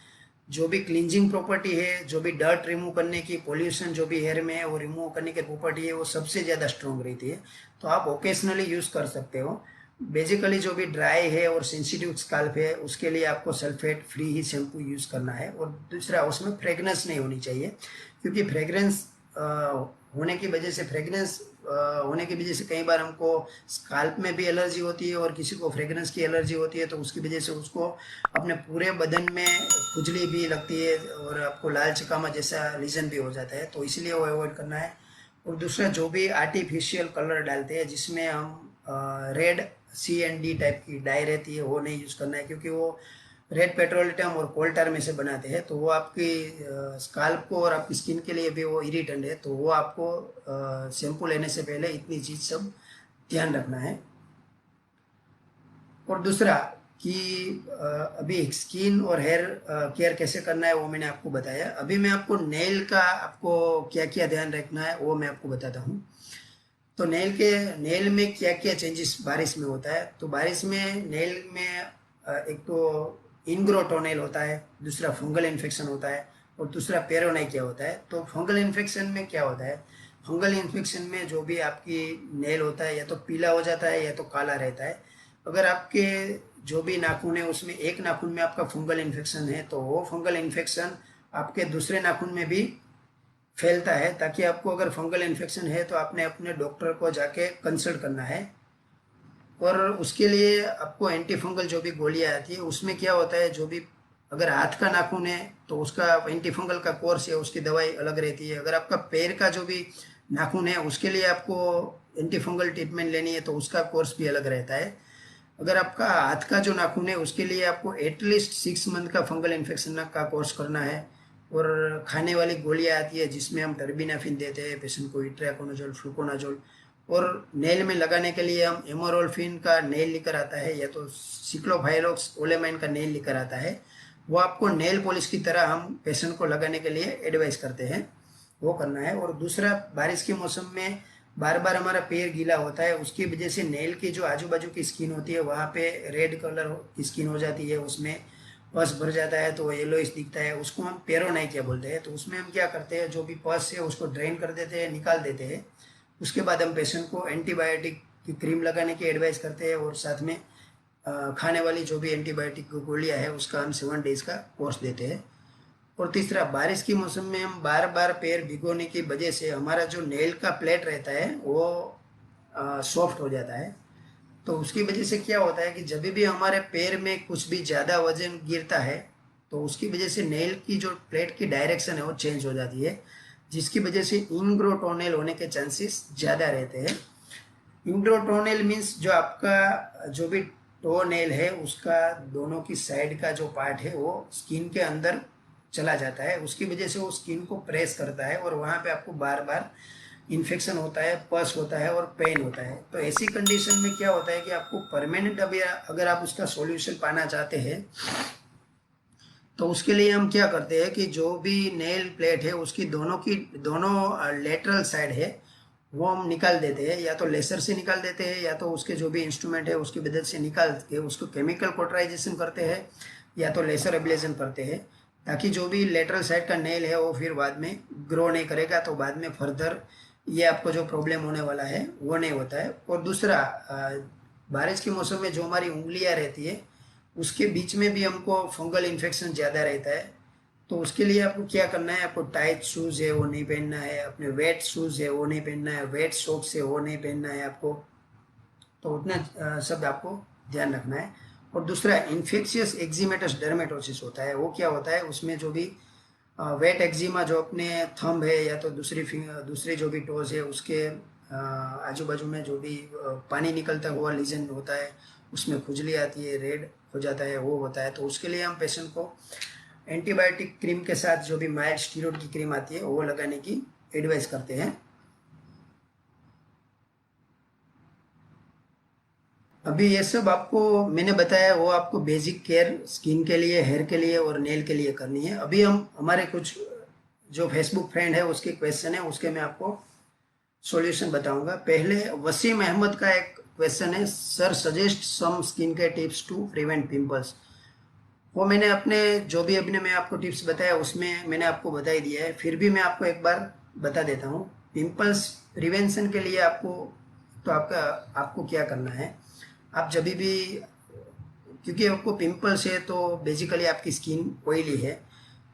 जो भी क्लींजिंग प्रॉपर्टी है, जो भी डर्ट रिमूव करने की, पोल्यूशन जो भी हेयर में है वो रिमूव करने की प्रॉपर्टी है, वो सबसे ज़्यादा स्ट्रॉन्ग रहती है। तो आप ओकेजनली यूज़ कर सकते हो। बेसिकली जो भी ड्राई है और सेंसिटिव स्काल्प है उसके लिए आपको सल्फेट फ्री ही शैम्पू यूज़ करना है। और दूसरा, उसमें फ्रेगनेंस नहीं होनी चाहिए, क्योंकि फ्रेगरेंस होने की वजह से होने की वजह से कई बार हमको स्काल्प में भी एलर्जी होती है और किसी को फ्रेगरेंस की एलर्जी होती है, तो उसकी वजह से उसको अपने पूरे बदन में खुजली भी लगती है और आपको लाल चकामा जैसा रीजन भी हो जाता है, तो इसलिए वो अवॉइड करना है। और दूसरा जो भी आर्टिफिशियल कलर डालते हैं जिसमें हम रेड CND टाइप की डाई रहती है वो नहीं यूज़ करना है, क्योंकि वो रेड पेट्रोलिटम और कोल tar में से बनाते हैं, तो वो आपकी स्काल्प को और आपकी स्किन के लिए भी वो इरिटेंट है, तो वो आपको शैम्पू लेने से पहले इतनी चीज़ सब ध्यान रखना है। और दूसरा कि अभी स्किन और हेयर केयर कैसे करना है वो मैंने आपको बताया। अभी मैं आपको नेल का आपको क्या क्या ध्यान रखना है वो मैं आपको बताता हूँ। तो नेल में क्या क्या चेंजेस बारिश में होता है। तो बारिश में नेल में एक तो इनग्रो टोनेल होता है, दूसरा फंगल इन्फेक्शन होता है, और दूसरा पेरोनाइकिया होता है। तो फंगल इन्फेक्शन में क्या होता है, फंगल इन्फेक्शन में जो भी आपकी नेल होता है या तो पीला हो जाता है या तो काला रहता है। अगर आपके जो भी नाखून है उसमें एक नाखून में आपका फंगल इन्फेक्शन है तो वो फंगल इन्फेक्शन आपके दूसरे नाखून में भी फैलता है। ताकि आपको अगर फंगल इन्फेक्शन है तो आपने अपने डॉक्टर को जाके कंसल्ट करना है। और उसके लिए आपको एंटी फंगल जो भी गोलियां आती है उसमें क्या होता है, जो भी अगर हाथ का नाखून है तो उसका एंटी फंगल का कोर्स है, उसकी दवाई अलग रहती है। अगर आपका पैर का जो भी नाखून है उसके लिए आपको एंटी फंगल ट्रीटमेंट लेनी है तो उसका कोर्स भी अलग रहता है। अगर आपका हाथ का जो नाखून है उसके लिए आपको एटलीस्ट 6 मंथ का फंगल इन्फेक्शन का कोर्स करना है। और खाने वाली गोलियां आती है जिसमें हम टर्बिनाफिन देते हैं पेशेंट को, इट्राकोनाजोल, फ्लूकोनाजोल। और नेल में लगाने के लिए हम एमोरोल्फिन का नेल लेकर आता है या तो सिक्लोफाइलोक्स ओलेमाइन का नेल लेकर आता है। वो आपको नेल पॉलिश की तरह हम पेशेंट को लगाने के लिए एडवाइस करते हैं, वो करना है। और दूसरा, बारिश के मौसम में बार बार हमारा पैर गीला होता है, उसकी वजह से नेल की जो आजू बाजू की स्किन होती है वहाँ पे रेड कलर की स्किन हो जाती है, उसमें पस भर जाता है तो येलोइश दिखता है, उसको हम पेरोनाइकिया बोलते हैं। तो उसमें हम क्या करते हैं, जो भी पस है उसको ड्रेन कर देते हैं, निकाल देते हैं। उसके बाद हम पेशेंट को एंटीबायोटिक की क्रीम लगाने की एडवाइस करते हैं और साथ में खाने वाली जो भी एंटीबायोटिक गोलियां है उसका हम 7 डेज का कोर्स देते हैं। और तीसरा, बारिश के मौसम में हम बार बार पैर भिगोने की वजह से हमारा जो नेल का प्लेट रहता है वो सॉफ्ट हो जाता है। तो उसकी वजह से क्या होता है कि जब भी हमारे पैर में कुछ भी ज़्यादा वजन गिरता है तो उसकी वजह से नेल की जो प्लेट की डायरेक्शन है वो चेंज हो जाती है, जिसकी वजह से इनग्रो टोनेल होने के चांसेस ज़्यादा रहते हैं। इनग्रो टोनेल मीन्स जो आपका जो भी टो नेल है उसका दोनों की साइड का जो पार्ट है वो स्किन के अंदर चला जाता है, उसकी वजह से वो स्किन को प्रेस करता है और वहाँ पे आपको बार बार इन्फेक्शन होता है, पस होता है और पेन होता है। तो ऐसी कंडीशन में क्या होता है कि आपको परमानेंट अभी अगर आप उसका सॉल्यूशन पाना चाहते हैं तो उसके लिए हम क्या करते हैं कि जो भी नेल प्लेट है उसकी दोनों लेटरल साइड है वो हम निकाल देते हैं, या तो लेसर से निकाल देते हैं या तो उसके जो भी इंस्ट्रूमेंट है उसकी मदद से निकाल के उसको केमिकल कोटराइजेशन करते हैं या तो लेसर एब्लेशन करते हैं, ताकि जो भी लेटरल साइड का नेल है वो फिर बाद में ग्रो नहीं करेगा, तो बाद में फर्दर ये आपको जो प्रॉब्लम होने वाला है वो नहीं होता है। और दूसरा, बारिश के मौसम में जो हमारी उंगलियां रहती है उसके बीच में भी हमको फंगल इन्फेक्शन ज़्यादा रहता है। तो उसके लिए आपको क्या करना है, आपको टाइट शूज़ है वो नहीं पहनना है, अपने वेट शूज़ है वो नहीं पहनना है, वेट सॉक्स है वो नहीं पहनना है आपको। तो उतना सब आपको ध्यान रखना है। और दूसरा, इन्फेक्शियस एक्जिमेटस डर्मेटोसिस होता है। वो क्या होता है, उसमें जो भी वेट एक्जिमा जो अपने थंब है या तो दूसरी जो भी टोज है उसके आजू बाजू में जो भी पानी निकलता हुआ लीजन होता है, उसमें खुजली आती है, रेड हो जाता है, वो होता है। तो उसके लिए हम पेशेंट को एंटीबायोटिक क्रीम के साथ जो भी माइल्ड स्टीरोड की क्रीम आती है वो लगाने की एडवाइस करते हैं। अभी ये सब आपको मैंने बताया वो आपको बेसिक केयर स्किन के लिए, हेयर के लिए और नेल के लिए करनी है। अभी हम हमारे कुछ जो फेसबुक फ्रेंड है उसके क्वेश्चन है उसके मैं आपको सॉल्यूशन बताऊंगा। पहले वसीम अहमद का एक क्वेश्चन है, sir suggest some skin care tips to prevent pimples. वो मैंने अपने जो भी अभी मैं आपको टिप्स बताया उसमें मैंने आपको बता ही दिया है, फिर भी मैं आपको एक बार बता देता हूँ। पिंपल्स प्रिवेंशन के लिए आपको क्या करना है, आप जब भी, क्योंकि आपको पिंपल्स है तो बेसिकली आपकी स्किन ऑयली है,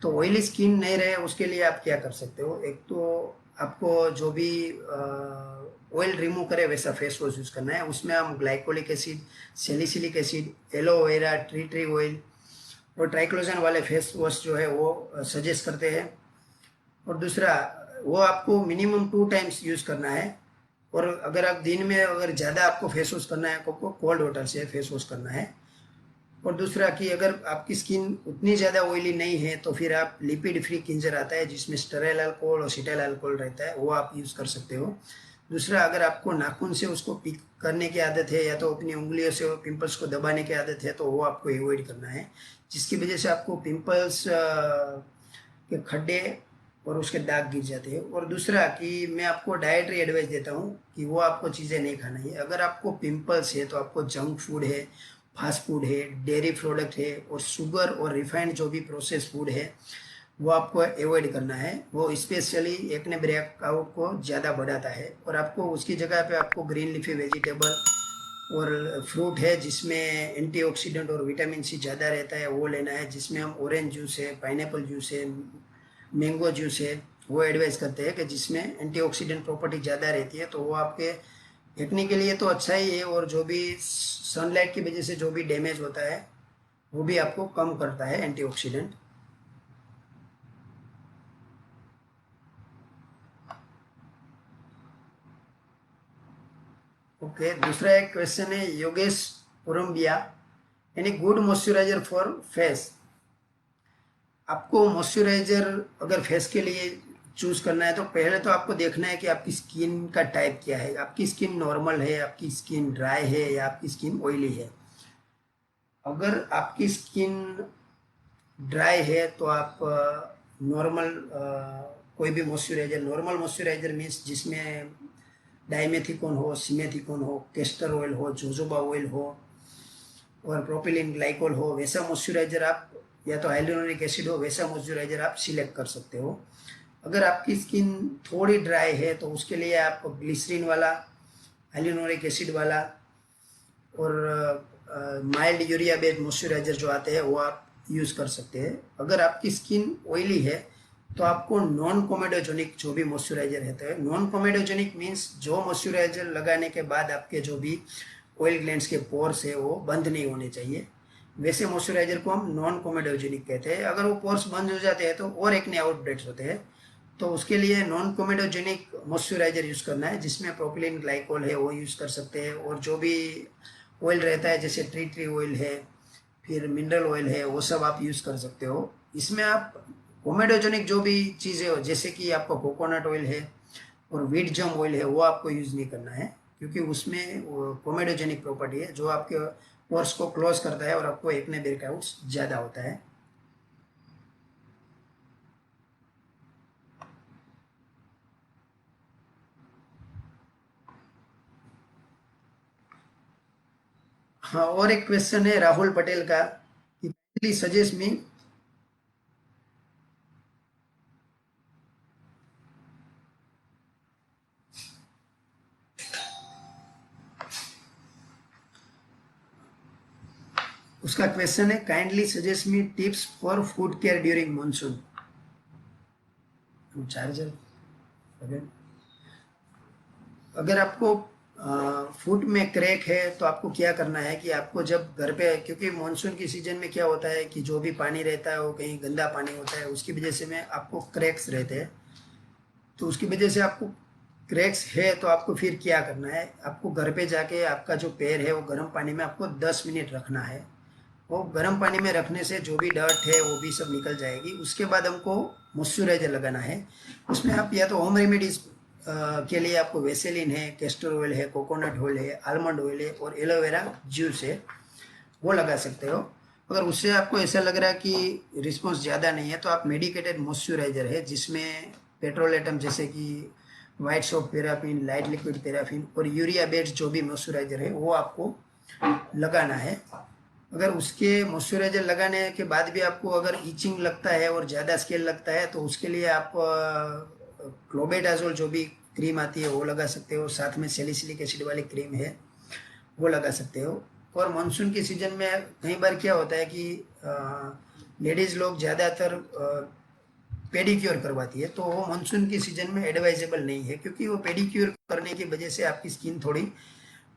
तो ऑयली स्किन नहीं रहे उसके लिए आप क्या कर सकते हो। एक तो आपको जो भी ऑयल रिमूव करे वैसा फेस वॉश यूज़ करना है। उसमें हम glycolic acid, salicylic acid, aloe vera, tree oil और ट्राइक्लोजन वाले फेस वॉश जो है वो सजेस्ट करते हैं। और दूसरा, वो आपको मिनिमम 2 टाइम्स यूज़ करना है। और अगर आप दिन में अगर ज़्यादा आपको फेस वॉश करना है, आपको कोल्ड वाटर से फेस वॉश करना है। और दूसरा कि अगर आपकी स्किन उतनी ज़्यादा ऑयली नहीं है तो फिर आप लिपिड फ्री क्लींजर आता है जिसमें स्टेराइल अल्कोहल और सिटाइल अल्कोहल रहता है, वो आप यूज़ कर सकते हो। दूसरा, अगर आपको नाखून से उसको पिक करने की आदत है या तो अपनी उंगलियों से पिंपल्स को दबाने की आदत है तो वो आपको अवॉइड करना है, जिसकी वजह से आपको पिंपल्स के खड्डे और उसके दाग गिर जाते हैं। और दूसरा कि मैं आपको डाइटरी एडवाइस देता हूँ कि वो आपको चीज़ें नहीं खाना है। अगर आपको पिंपल्स है तो आपको जंक फूड है, फास्ट फूड है, डेयरी प्रोडक्ट है और शुगर और रिफाइंड जो भी प्रोसेस फूड है वो आपको अवॉइड करना है। वो स्पेशली एक्ने ब्रेकआउट को ज़्यादा बढ़ाता है। और आपको उसकी जगह पे आपको ग्रीन लीफी वेजिटेबल और फ्रूट है जिसमें एंटीऑक्सीडेंट और विटामिन सी ज़्यादा रहता है वो लेना है, जिसमें हम ऑरेंज जूस है, पाइनएप्पल जूस है, मैंगो जूस है, वो एडवाइस करते हैं कि जिसमें एंटीऑक्सीडेंट प्रॉपर्टी ज़्यादा रहती है, तो वो आपके एक्ने के लिए तो अच्छा ही है। और जो भी सनलाइट की वजह से जो भी डैमेज होता है वो भी आपको कम करता है एंटीऑक्सीडेंट। ओके, दूसरा एक क्वेश्चन है योगेश पुरम्बिया, यानी गुड मॉइस्चराइजर फॉर फेस। आपको मॉइस्चराइजर अगर फेस के लिए चूज करना है तो पहले तो आपको देखना है कि आपकी स्किन का टाइप क्या है। आपकी स्किन नॉर्मल है, आपकी स्किन ड्राई है या आपकी स्किन ऑयली है। अगर आपकी स्किन ड्राई है तो आप नॉर्मल कोई भी मॉइस्चराइजर, नॉर्मल मॉइस्चराइजर मीन्स जिसमें डाइमेथिकोन हो, सीमेथिकोन हो, कैस्टर ऑयल हो, जोजोबा ऑयल हो और प्रोपिलीन ग्लाइकोल हो, वैसा मॉइस्चराइजर आप, या तो हाइलुरोनिक एसिड हो, वैसा मॉइस्चराइजर आप सिलेक्ट कर सकते हो। अगर आपकी स्किन थोड़ी ड्राई है तो उसके लिए आप ग्लिसरीन वाला, हाइलुरोनिक एसिड वाला और माइल्ड यूरिया बेस्ड मॉइस्चराइजर जो आते हैं वो आप यूज़ कर सकते हैं। अगर आपकी स्किन ऑयली है तो आपको नॉन कोमेडोजेनिक जो भी मॉइस्चराइजर रहता है, नॉन कोमेडोजेनिक मीन्स जो मॉइस्चराइजर लगाने के बाद आपके जो भी ऑयल ग्लैंड्स के पोर्स है वो बंद नहीं होने चाहिए, वैसे मॉइस्चराइजर को हम नॉन कोमेडोजेनिक कहते हैं। अगर वो पोर्स बंद हो जाते हैं तो और एक्ने आउटब्रेक्स होते हैं, तो उसके लिए नॉन कोमेडोजेनिक मॉइस्चराइजर यूज़ करना है जिसमें प्रोपिलीन ग्लाइकोल है वो यूज़ कर सकते हैं। और जो भी ऑयल रहता है जैसे ट्री ऑयल है, फिर मिनरल ऑयल है, वो सब आप यूज़ कर सकते हो। इसमें आप कोमेडोजेनिक जो भी चीज़ें हो जैसे कि आपका कोकोनट ऑयल है और व्हीट जम ऑयल है वो आपको यूज़ नहीं करना है, क्योंकि उसमें कोमेडोजेनिक प्रॉपर्टी है जो आपके पोर्स को क्लोज करता है और आपको एक्ने ब्रेकआउट्स ज़्यादा होता है। हाँ, और एक क्वेश्चन है राहुल पटेल का कि प्लीज सजेस्ट मी। उसका क्वेश्चन है kindly suggest me tips for food care during monsoon. Charger, अगर आपको फुट में क्रैक है तो आपको क्या करना है कि आपको जब घर पे, क्योंकि मानसून की सीजन में क्या होता है कि जो भी पानी रहता है वो कहीं गंदा पानी होता है, उसकी वजह से में आपको क्रैक्स रहते हैं। तो उसकी वजह से आपको क्रैक्स है तो आपको फिर क्या करना है, आपको घर पे जाके आपका जो पैर है वो गर्म पानी में आपको 10 मिनट रखना है। वो गर्म पानी में रखने से जो भी डर्ट है वो भी सब निकल जाएगी। उसके बाद हमको मॉइस्चराइजर लगाना है। उसमें आप या तो होम रेमेडीज के लिए आपको वेसेलिन है, कैस्टर ऑयल है, कोकोनट ऑयल है, आलमंड ऑयल है और एलोवेरा जूस है, वो लगा सकते हो। अगर उससे आपको ऐसा लग रहा है कि रिस्पॉन्स ज़्यादा नहीं है तो आप मेडिकेटेड मॉइस्चराइजर है जिसमें पेट्रोलेटम जैसे कि white soap paraffin, light liquid paraffin और यूरिया बेस्ड जो भी मॉइस्चराइजर है वो आपको लगाना है। अगर उसके मॉइस्चराइजर लगाने के बाद भी आपको अगर ईचिंग लगता है और ज़्यादा स्केल लगता है तो उसके लिए आप क्लोबेडाजोल जो भी क्रीम आती है वो लगा सकते हो, साथ में सैलिसिलिक एसिड वाली क्रीम है वो लगा सकते हो। और मानसून के सीज़न में कई बार क्या होता है कि लेडीज़ लोग ज़्यादातर पेडिक्योर करवाती है, तो वो मानसून के सीज़न में एडवाइजेबल नहीं है, क्योंकि वो पेडिक्योर करने की वजह से आपकी स्किन थोड़ी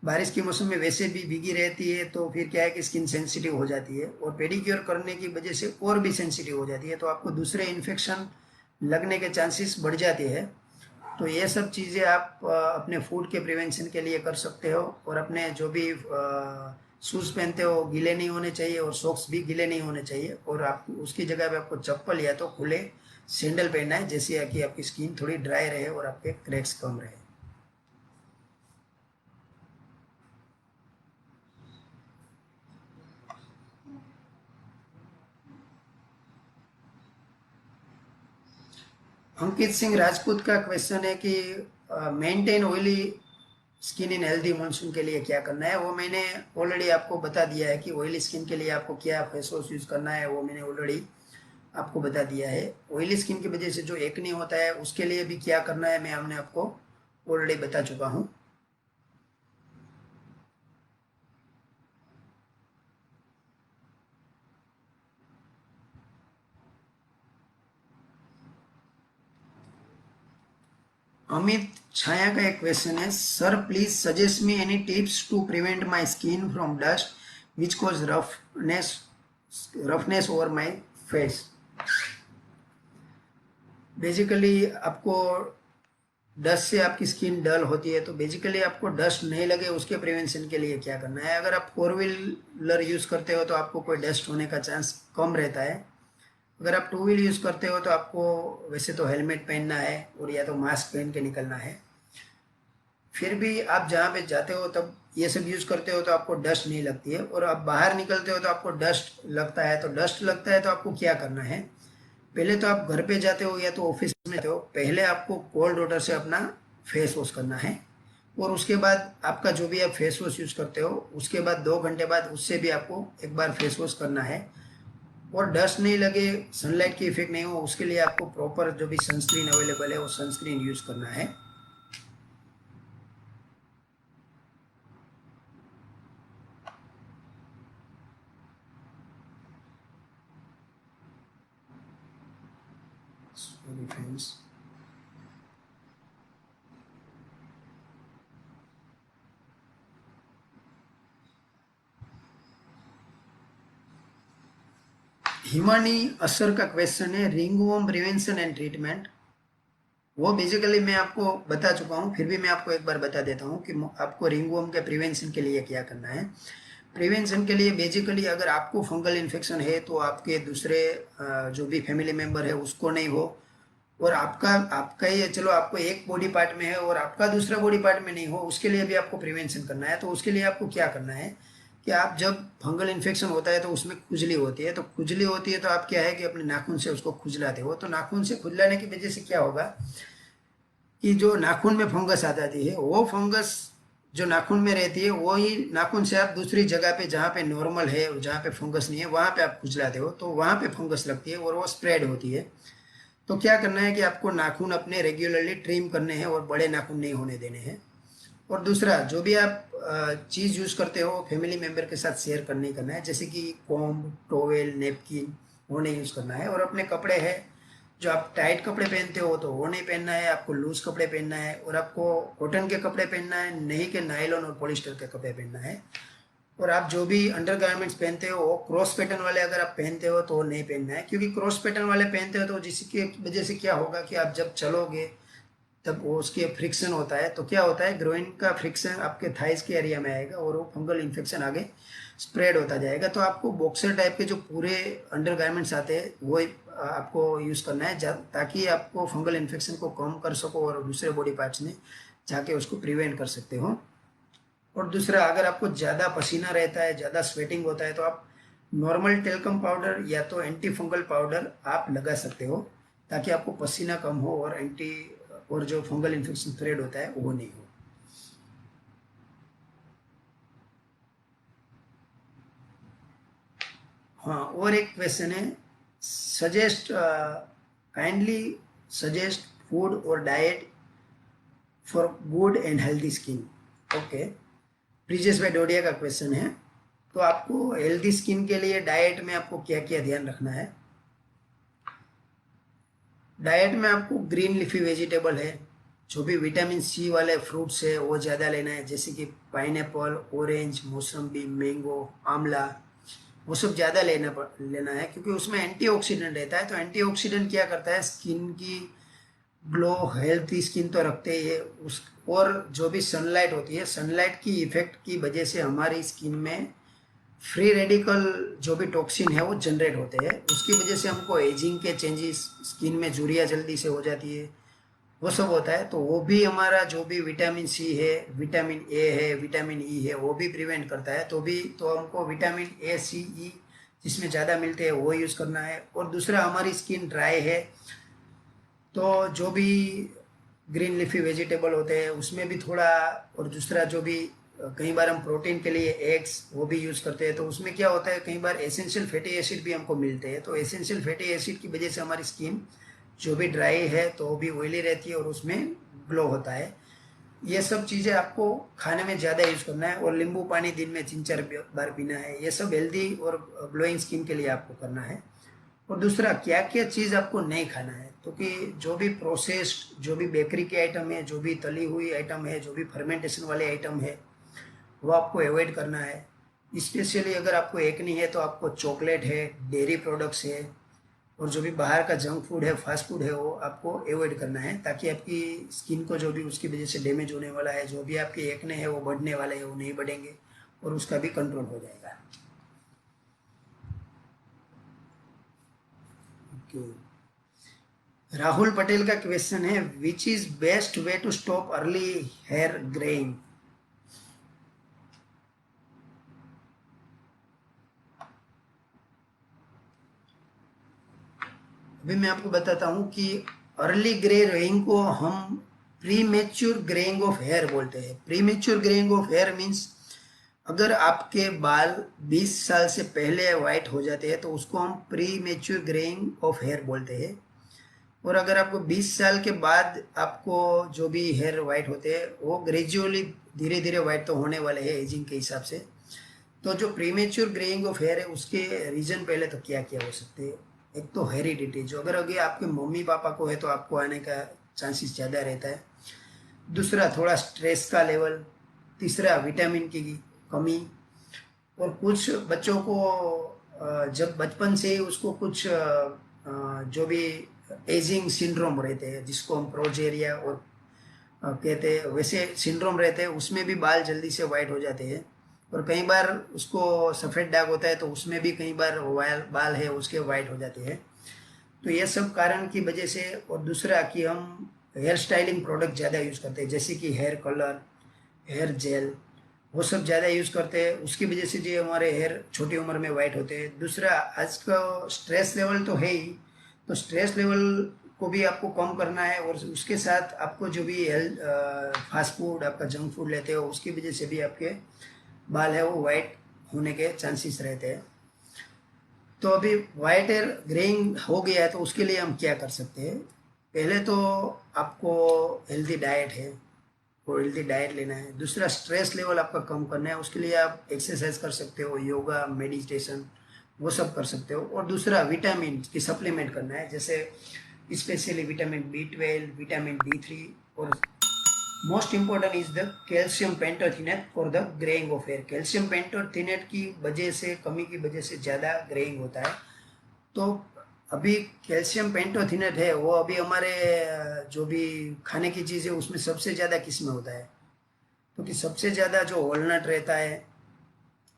बारिश के मौसम में वैसे भी भीगी रहती है, तो फिर क्या है कि स्किन सेंसिटिव हो जाती है और पेडिक्योर करने की वजह से और भी सेंसिटिव हो जाती है, तो आपको दूसरे इन्फेक्शन लगने के चांसेस बढ़ जाती है। तो ये सब चीज़ें आप अपने फूड के प्रिवेंशन के लिए कर सकते हो। और अपने जो भी शूज़ पहनते हो गीले नहीं होने चाहिए, और सॉक्स भी गीले नहीं होने चाहिए। और आप उसकी जगह पे आपको चप्पल या तो खुले सैंडल पहनना है, जैसे कि आपकी स्किन थोड़ी ड्राई रहे और आपके क्रैक्स कम रहे। अंकित सिंह राजपूत का क्वेश्चन है कि maintain oily skin in healthy monsoon के लिए क्या करना है। वो मैंने ऑलरेडी आपको बता दिया है कि ऑयली स्किन के लिए आपको क्या फेस वॉश यूज़ करना है, वो मैंने ऑलरेडी आपको बता दिया है। ऑयली स्किन की वजह से जो एक्ने होता है उसके लिए भी क्या करना है मैं हमने आपको ऑलरेडी बता चुका हूँ। अमित छाया का एक क्वेश्चन है, sir please suggest me any tips to prevent my skin from dust which cause roughness over my face. Basically आपको डस्ट से आपकी स्किन डल होती है, तो बेसिकली आपको डस्ट नहीं लगे उसके प्रिवेंशन के लिए क्या करना है। अगर आप 4 व्हीलर यूज़ करते हो तो आपको कोई डस्ट होने का चांस कम रहता है। अगर आप 2 व्हील यूज़ करते हो तो आपको वैसे तो हेलमेट पहनना है और या तो मास्क पहन के निकलना है। फिर भी आप जहाँ पे जाते हो तब ये सब यूज़ करते हो तो आपको डस्ट नहीं लगती है। और आप बाहर निकलते हो तो आपको डस्ट लगता है। तो डस्ट लगता है तो आपको क्या करना है, पहले तो आप घर पे जाते हो या तो ऑफिस में जाते हो, पहले आपको कोल्ड वाटर से अपना फेस वॉश करना है। और उसके बाद आपका जो भी आप फेस वॉश यूज़ करते हो उसके बाद 2 घंटे बाद उससे भी आपको एक बार फेस वॉश करना है। और डस्ट नहीं लगे, सनलाइट की इफेक्ट नहीं हो, उसके लिए आपको प्रॉपर जो भी सनस्क्रीन अवेलेबल है वो सनस्क्रीन यूज़ करना है। Sorry friends. हिमानी असर का क्वेश्चन है, रिंगवॉर्म प्रिवेंशन एंड ट्रीटमेंट। वो बेसिकली मैं आपको बता चुका हूँ, फिर भी मैं आपको एक बार बता देता हूँ कि आपको रिंगवॉर्म के प्रिवेंशन के लिए क्या करना है। प्रिवेंशन के लिए बेसिकली अगर आपको फंगल इन्फेक्शन है तो आपके दूसरे जो भी फैमिली मेम्बर है उसको नहीं हो। और आपका आपका ही चलो आपको एक बॉडी पार्ट में है और आपका दूसरा बॉडी पार्ट में नहीं हो, उसके लिए भी आपको प्रिवेंशन करना है। तो उसके लिए आपको क्या करना है कि आप जब फंगल इन्फेक्शन होता है तो उसमें खुजली होती है। तो खुजली होती है तो आप क्या है कि अपने नाखून से उसको खुजलाते हो। तो नाखून से खुजलाने की वजह से क्या होगा कि जो नाखून में फंगस आ जाती है, वो फंगस जो नाखून में रहती है वही नाखून से आप दूसरी जगह पे जहाँ पे नॉर्मल है, जहाँ पे फंगस नहीं है, वहाँ पे आप खुजलाते हो तो वहाँ पे फंगस लगती है और वो स्प्रेड होती है। तो क्या करना है कि आपको नाखून अपने रेगुलरली ट्रिम करने हैं और बड़े नाखून नहीं होने देने हैं। और दूसरा जो भी आप चीज़ यूज़ करते हो फैमिली मेम्बर के साथ शेयर करने करना है, जैसे कि कॉम्ब, टॉवेल, नेपकिन, वो नहीं यूज़ करना है। और अपने कपड़े हैं, जो आप टाइट कपड़े पहनते हो तो वो नहीं पहनना है, आपको लूज कपड़े पहनना है। और आपको कॉटन के कपड़े पहनना है, नहीं कि नायलॉन और पॉलिस्टर के कपड़े पहनना है। और आप जो भी अंडर गारमेंट्स पहनते हो वो क्रॉस पैटर्न वाले अगर आप पहनते हो तो वो नहीं पहनना है, क्योंकि क्रॉस पैटर्न वाले पहनते हो तो जिसकी वजह से क्या होगा कि आप जब चलोगे तब वो उसके फ्रिक्शन होता है। तो क्या होता है, ग्रोइन का फ्रिक्शन आपके थाइस के एरिया में आएगा और वो फंगल इन्फेक्शन आगे स्प्रेड होता जाएगा। तो आपको बॉक्सर टाइप के जो पूरे अंडर गारमेंट्स आते हैं वो आपको यूज़ करना है, ताकि आपको फंगल इन्फेक्शन को कम कर सको और दूसरे बॉडी पार्ट्स में जाके उसको प्रिवेंट कर सकते हो। और दूसरा, अगर आपको ज़्यादा पसीना रहता है, ज़्यादा स्वेटिंग होता है, तो आप नॉर्मल टेल्कम पाउडर या तो एंटी फंगल पाउडर आप लगा सकते हो, ताकि आपको पसीना कम हो और और जो फंगल इन्फेक्शन स्प्रेड होता है वो नहीं हो। हाँ, और एक क्वेश्चन है, सजेस्ट काइंडली सजेस्ट फूड और diet for good and healthy skin. Okay, Brijesh भाई डोडिया का क्वेश्चन है। तो आपको हेल्दी स्किन के लिए डाइट में आपको क्या क्या ध्यान रखना है। डाइट में आपको ग्रीन लीफी वेजिटेबल है, जो भी विटामिन सी वाले फ्रूट्स है वो ज़्यादा लेना है, जैसे कि पाइनएप्पल, ऑरेंज, मौसम्बी, मैंगो, आंवला। वो सब ज़्यादा लेना है, क्योंकि उसमें एंटीऑक्सीडेंट रहता है। तो एंटीऑक्सीडेंट क्या करता है, स्किन की ग्लो, हेल्थी स्किन तो रखते ही है उस, और जो भी सनलाइट होती है, सनलाइट की इफेक्ट की वजह से हमारी स्किन में फ्री रेडिकल जो भी टॉक्सिन है वो जनरेट होते हैं, उसकी वजह से हमको एजिंग के चेंजेस, स्किन में झुर्रियाँ जल्दी से हो जाती है, वो सब होता है। तो वो भी हमारा जो भी विटामिन सी है, विटामिन ए है, विटामिन ई है, वो भी प्रिवेंट करता है। तो हमको विटामिन ए, सी, ई जिसमें ज़्यादा मिलते हैं वो यूज़ करना है। और दूसरा, हमारी स्किन ड्राई है तो जो भी ग्रीन लीफी वेजिटेबल होते हैं उसमें भी थोड़ा, और दूसरा जो भी कई बार हम प्रोटीन के लिए एग्स वो भी यूज़ करते हैं, तो उसमें क्या होता है, कई बार एसेंशियल फैटी एसिड भी हमको मिलते हैं। तो एसेंशियल फैटी एसिड की वजह से हमारी स्किन जो भी ड्राई है तो वो भी ऑयली रहती है और उसमें ग्लो होता है। ये सब चीज़ें आपको खाने में ज़्यादा यूज़ करना है, और नींबू पानी दिन में 3-4 बार पीना है। ये सब हेल्दी और ग्लोइंग स्किन के लिए आपको करना है। और दूसरा, क्या क्या चीज़ आपको नहीं खाना है, तो कि जो भी प्रोसेस्ड, जो भी बेकरी के आइटम है, जो भी तली हुई आइटम है, जो भी फर्मेंटेशन वाले आइटम है, वो आपको अवॉइड करना है। स्पेशली अगर आपको एक्ने है तो आपको चॉकलेट है, डेयरी प्रोडक्ट्स है, और जो भी बाहर का जंक फूड है, फास्ट फूड है, वो आपको अवॉइड करना है, ताकि आपकी स्किन को जो भी उसकी वजह से डैमेज होने वाला है, जो भी आपके एक्ने है वो बढ़ने वाले हैं वो नहीं बढ़ेंगे, और उसका भी कंट्रोल हो जाएगा। ओके, राहुल पटेल का क्वेश्चन है, which is best way to stop early hair greying. अभी मैं आपको बताता हूँ कि अर्ली ग्रे रेइंग को हम premature greying of hair बोलते हैं। Premature greying of hair means, अगर आपके बाल 20 साल से पहले वाइट हो जाते हैं तो उसको हम premature greying of hair बोलते हैं। और अगर आपको 20 साल के बाद आपको जो भी हेयर वाइट होते हैं वो ग्रेजुअली धीरे धीरे वाइट तो होने वाले हैं एजिंग के हिसाब से। तो जो प्रीमेच्योर ग्रेइंग ऑफ हेयर है उसके रीजन पहले तो क्या क्या हो सकते हैं। एक तो हेरिडिटी, जो अगर अगर आपके मम्मी पापा को है तो आपको आने का चांसेस ज़्यादा रहता है। दूसरा, थोड़ा स्ट्रेस का लेवल। तीसरा, विटामिन की कमी। और कुछ बच्चों को जब बचपन से ही उसको कुछ जो भी एजिंग सिंड्रोम रहते हैं, जिसको हम प्रोजेरिया और कहते हैं, वैसे सिंड्रोम रहते हैं, उसमें भी बाल जल्दी से वाइट हो जाते हैं। और कई बार उसको सफ़ेद दाग होता है तो उसमें भी कई बार बाल है उसके वाइट हो जाते हैं। तो ये सब कारण की वजह से। और दूसरा कि हम हेयर स्टाइलिंग प्रोडक्ट ज़्यादा यूज़ करते हैं, जैसे कि हेयर कलर, हेयर जेल, वो सब ज़्यादा यूज़ करते हैं, उसकी वजह से जो हमारे हेयर छोटी उम्र में वाइट होते हैं। दूसरा, आज का स्ट्रेस लेवल तो है ही, तो स्ट्रेस लेवल को भी आपको कम करना है, और उसके साथ आपको जो भी हेल्थ फास्ट फूड, आपका जंक फूड लेते हो उसकी वजह से भी आपके बाल है वो वाइट होने के चांसेस रहते हैं। तो अभी वाइट हेयर ग्रेइंग हो गया है तो उसके लिए हम क्या कर सकते हैं। पहले तो आपको हेल्दी डाइट है, वो हेल्दी डाइट लेना है। दूसरा, स्ट्रेस लेवल आपका कम करना है, उसके लिए आप एक्सरसाइज कर सकते हो, योगा, मेडिटेशन, वो सब कर सकते हो। और दूसरा, विटामिन की सप्लीमेंट करना है, जैसे specially vitamin B12, vitamin D3, और most important is the calcium pantothenate for the greying of hair. Calcium pantothenate की वजह से, कमी की वजह से ज़्यादा ग्रेइंग होता है। तो अभी कैल्शियम पेंटोथिनेट है वो अभी हमारे जो भी खाने की चीज़ है उसमें सबसे ज़्यादा किस में होता है, क्योंकि सबसे ज़्यादा जो वॉलनट रहता है,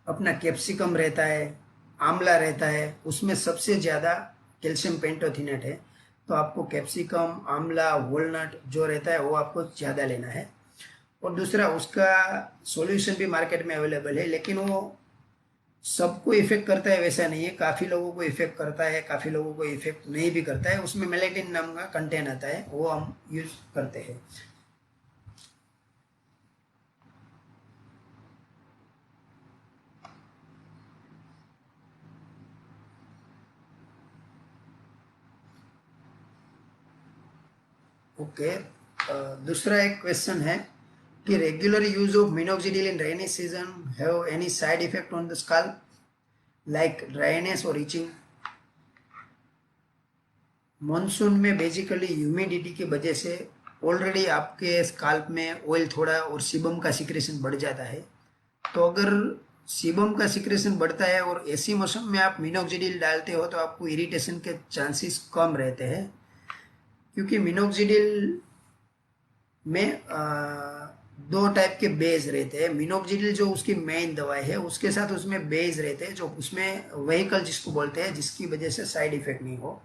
अपना कैप्सिकम रहता है, आंवला रहता है, उसमें सबसे ज़्यादा कैल्शियम पेंटोथिनेट है। तो आपको कैप्सिकम, आंवला, वॉलनट जो रहता है वो आपको ज़्यादा लेना है। और दूसरा, उसका सॉल्यूशन भी मार्केट में अवेलेबल है, लेकिन वो सबको इफेक्ट करता है वैसा नहीं है। काफ़ी लोगों को इफेक्ट करता है, काफ़ी लोगों को इफेक्ट नहीं भी करता है। उसमें मेलेटिन नाम का कंटेंट आता है, वो हम यूज़ करते हैं। ओके, दूसरा एक क्वेश्चन है कि regular use of minoxidil in rainy season have any side effect on the scalp like dryness और इचिंग। मॉनसून में बेसिकली ह्यूमिडिटी की वजह से ऑलरेडी आपके स्काल्प में ऑयल थोड़ा और सीबम का सिक्रेशन बढ़ जाता है। तो अगर सीबम का सिक्रेशन बढ़ता है और ऐसी मौसम में आप मिनोक्सिडिल डालते हो तो आपको इरिटेशन के चांसेस कम रहते हैं, क्योंकि मिनोक्सिडिल में दो टाइप के बेस रहते हैं। मिनोक्सिडिल जो उसकी मेन दवाई है उसके साथ उसमें बेस रहते हैं जो उसमें व्हीकल जिसको बोलते हैं, जिसकी वजह से साइड इफेक्ट नहीं हो।